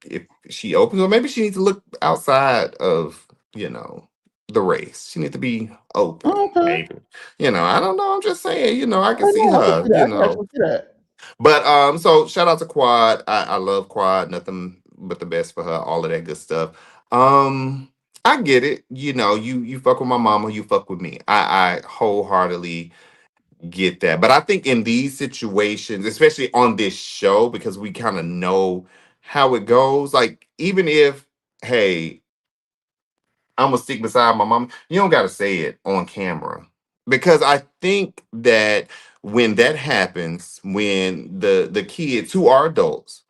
if she opens, or maybe she needs to look outside of, the race. She needs to be open, Okay. maybe. I don't know. I'm just saying, I can I see know, I her, can see that. I can actually see that. But so shout out to Quad. I love Quad. Nothing but the best for her. All of that good stuff. I get it. You fuck with my mama, you fuck with me. I wholeheartedly get that. But I think in these situations, especially on this show, because we kind of know how it goes, like even if, hey, I'm gonna stick beside my mom, you don't gotta say it on camera. Because I think that when that happens, when the kids who are adults,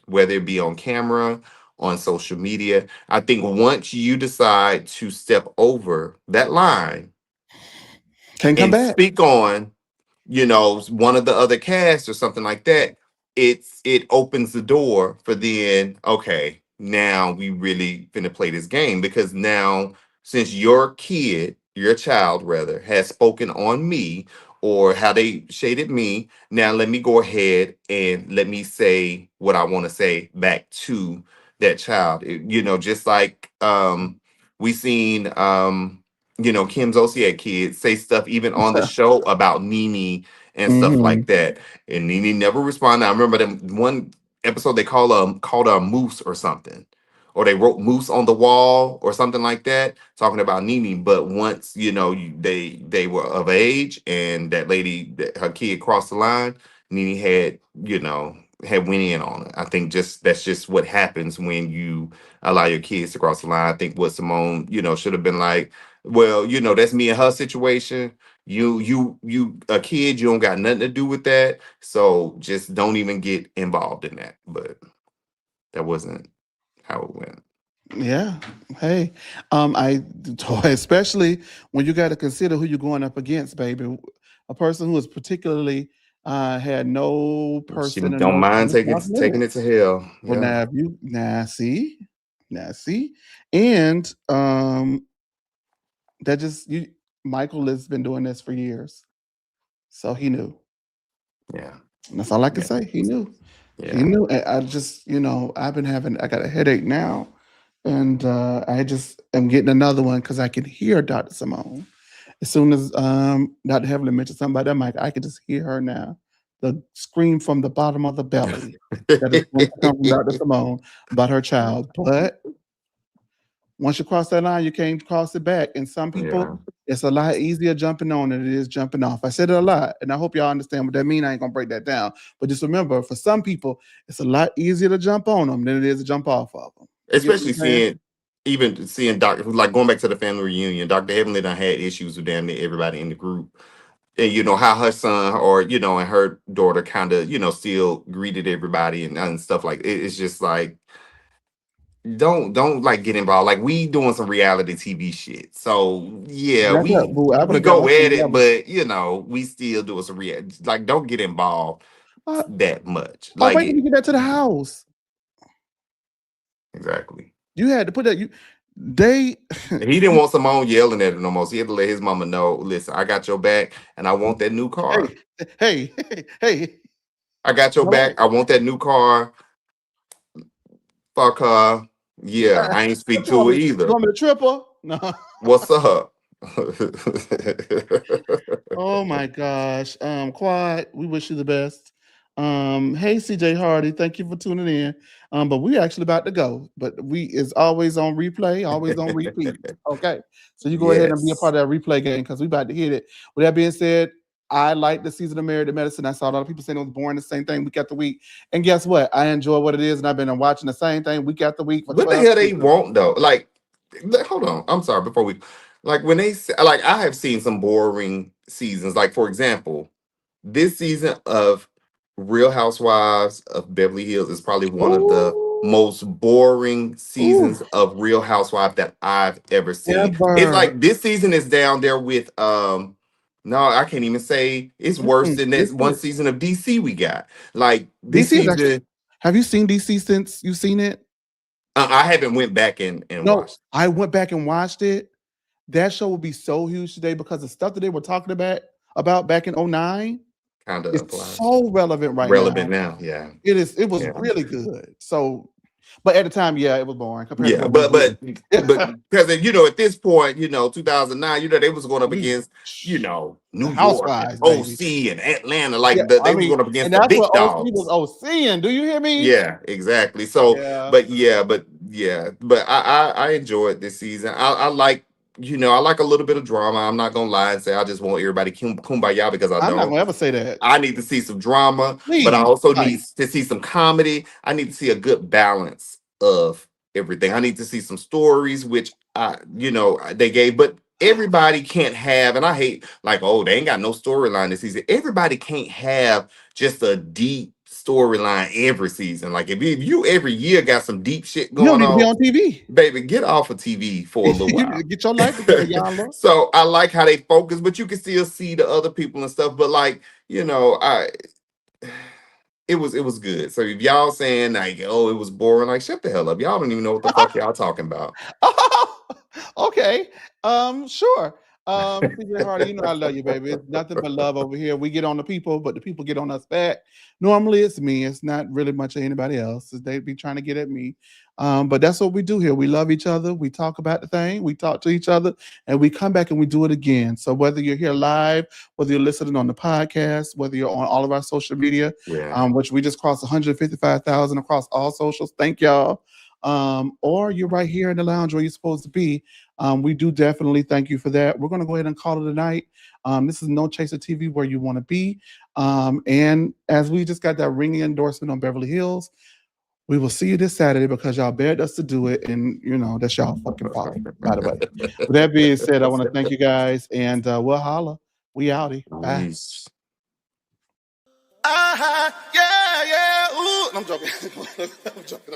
whether it be on camera, on social media, I think once you decide to step over that line Can't come and back. speak on one of the other casts or something like that, it opens the door for then, okay, now we really finna play this game, because now since your child rather, has spoken on me or how they shaded me, now let me go ahead and let me say what I want to say back to that child. Just like we seen Kim Zolciak kids say stuff even on the show about Nene and stuff like that, and Nene never responded. I remember them one episode they called her Moose or something, or they wrote Moose on the wall or something like that, talking about Nene. But once they were of age and that lady, her kid crossed the line, Nene had went in on it. I think that's just what happens when you allow your kids to cross the line. I think what Simone should have been like, well, that's me and her situation. You a kid, you don't got nothing to do with that. So just don't even get involved in that. But that wasn't how it went. Yeah. Hey, especially when you got to consider who you're going up against, baby. A person who is particularly had no She person and don't no mind business taking off taking it limits. to hell. Well, Yeah. now if you now see, and that just you. Michael has been doing this for years, so he knew. Yeah. And that's all I can Yeah. say. He knew. He Yeah. knew. I just, I got a headache now, and I just am getting another one because I can hear Dr. Simone. As soon as Dr. Heavily mentioned something about that mic, I can just hear her now. The scream from the bottom of the belly that is going to come from Dr. Simone about her child. But once you cross that line, you can't cross it back. And some people, Yeah. it's a lot easier jumping on than it is jumping off. I said it a lot, and I hope y'all understand what that means. I ain't gonna break that down. But just remember, for some people, it's a lot easier to jump on them than it is to jump off of them. You get what Especially I'm saying? seeing Dr. like going back to the family reunion, Dr. Heavenly done had issues with damn near everybody in the group. And how her son or and her daughter kind of still greeted everybody and stuff like it's just like don't like get involved. Like we doing some reality TV shit. So yeah, That's it, we boo. I would we have got go my at son it, together. but we still doing some reality. Like don't get involved that much. Like Wait till you get that to the house. exactly. You had to put that. They. He didn't want Simone yelling at him no more. So he had to let his mama know, listen, I got your back and I want that new car. Hey. I got your back. I want that new car. Fuck her. Yeah, I ain't speak You to want her me? You either. want me to trip her? No. What's up? Oh my gosh. Quad, we wish you the best. Hey CJ Hardy, thank you for tuning in. But we actually about to go. But we is always on replay, always on repeat. Okay. So you go ahead and be a Yes. part of that replay game because we about to hit it. With that being said, I like the season of Married to Medicine. I saw a lot of people saying it was boring, the same thing week after week. And guess what? I enjoy what it is, and I've been watching the same thing week after week for What the 12 hell they seasons. want though? Like, hold on. I'm sorry. Before we, like, when they say, like, I have seen some boring seasons. Like, for example, this season of Real Housewives of Beverly Hills is probably one of the Ooh, most boring ooh, seasons of Real Housewives that I've ever seen. It's ever. like this season is down there with no, I can't even say it's worse than This that one is season of DC we got. Like this DC is actually. season, Have you seen DC since you've seen it? I haven't went back and No, watched. I went back and watched it. That show will be so huge today because the stuff that they were talking about back in '09 Kind of is applies. so relevant right Relevant now. now, yeah. It was Yeah. really good. So, but at the time, yeah, it was boring compared to Yeah, what we're but getting. because you know at this point, you know, 2009, you know, they was going up We against, you know, the New York and Housewives, baby. OC and Atlanta, Yeah, like I they was mean, going up and against the that's what big OC was dogs. OCing. Do you hear me? Yeah, exactly. So, Yeah. but I enjoyed this season. I like, you know, I like a little bit of drama. I'm not gonna lie and say I just want everybody kumbaya because I I'm not don't. gonna ever say that. I need to see some drama, but I Please, also like, need to see some comedy. I need to see a good balance of everything. I need to see some stories, which you know, they gave, but everybody can't have, and I hate like, oh, they ain't got no storyline this season. Everybody can't have just a deep storyline every season. Like if you every year got some deep shit you don't going need to be on, on TV. baby, get off of TV for a little You need to while. get your life together, y'all. So I like how they focus, but you can still see the other people and stuff. But like, you know, it was good. So if y'all saying like, oh, it was boring, like shut the hell up. Y'all don't even know what the fuck y'all talking about. Okay. Sure. CJ Hardy, you know I love you, baby. It's nothing but love over here. We get on the people, but the people get on us back. Normally it's me. It's not really much of anybody else. They be trying to get at me. But that's what we do here. We love each other. We talk about the thing. We talk to each other, and we come back and we do it again. So whether you're here live, whether you're listening on the podcast, whether you're on all of our social media, Yeah. which we just crossed 155,000 across all socials. Thank y'all. Or you're right here in the lounge where you're supposed to be. We do definitely thank you for that. We're going to go ahead and call it a night. This is No Chaser TV, where you want to be. And as we just got that ringing endorsement on Beverly Hills, we will see you this Saturday because y'all begged us to do it. And, you know, that's y'all fucking fault, by the way. With that being said, I want to thank you guys, and we'll holla. We outie. Bye. Peace. Yeah, yeah. Ooh. I'm joking. I'm joking.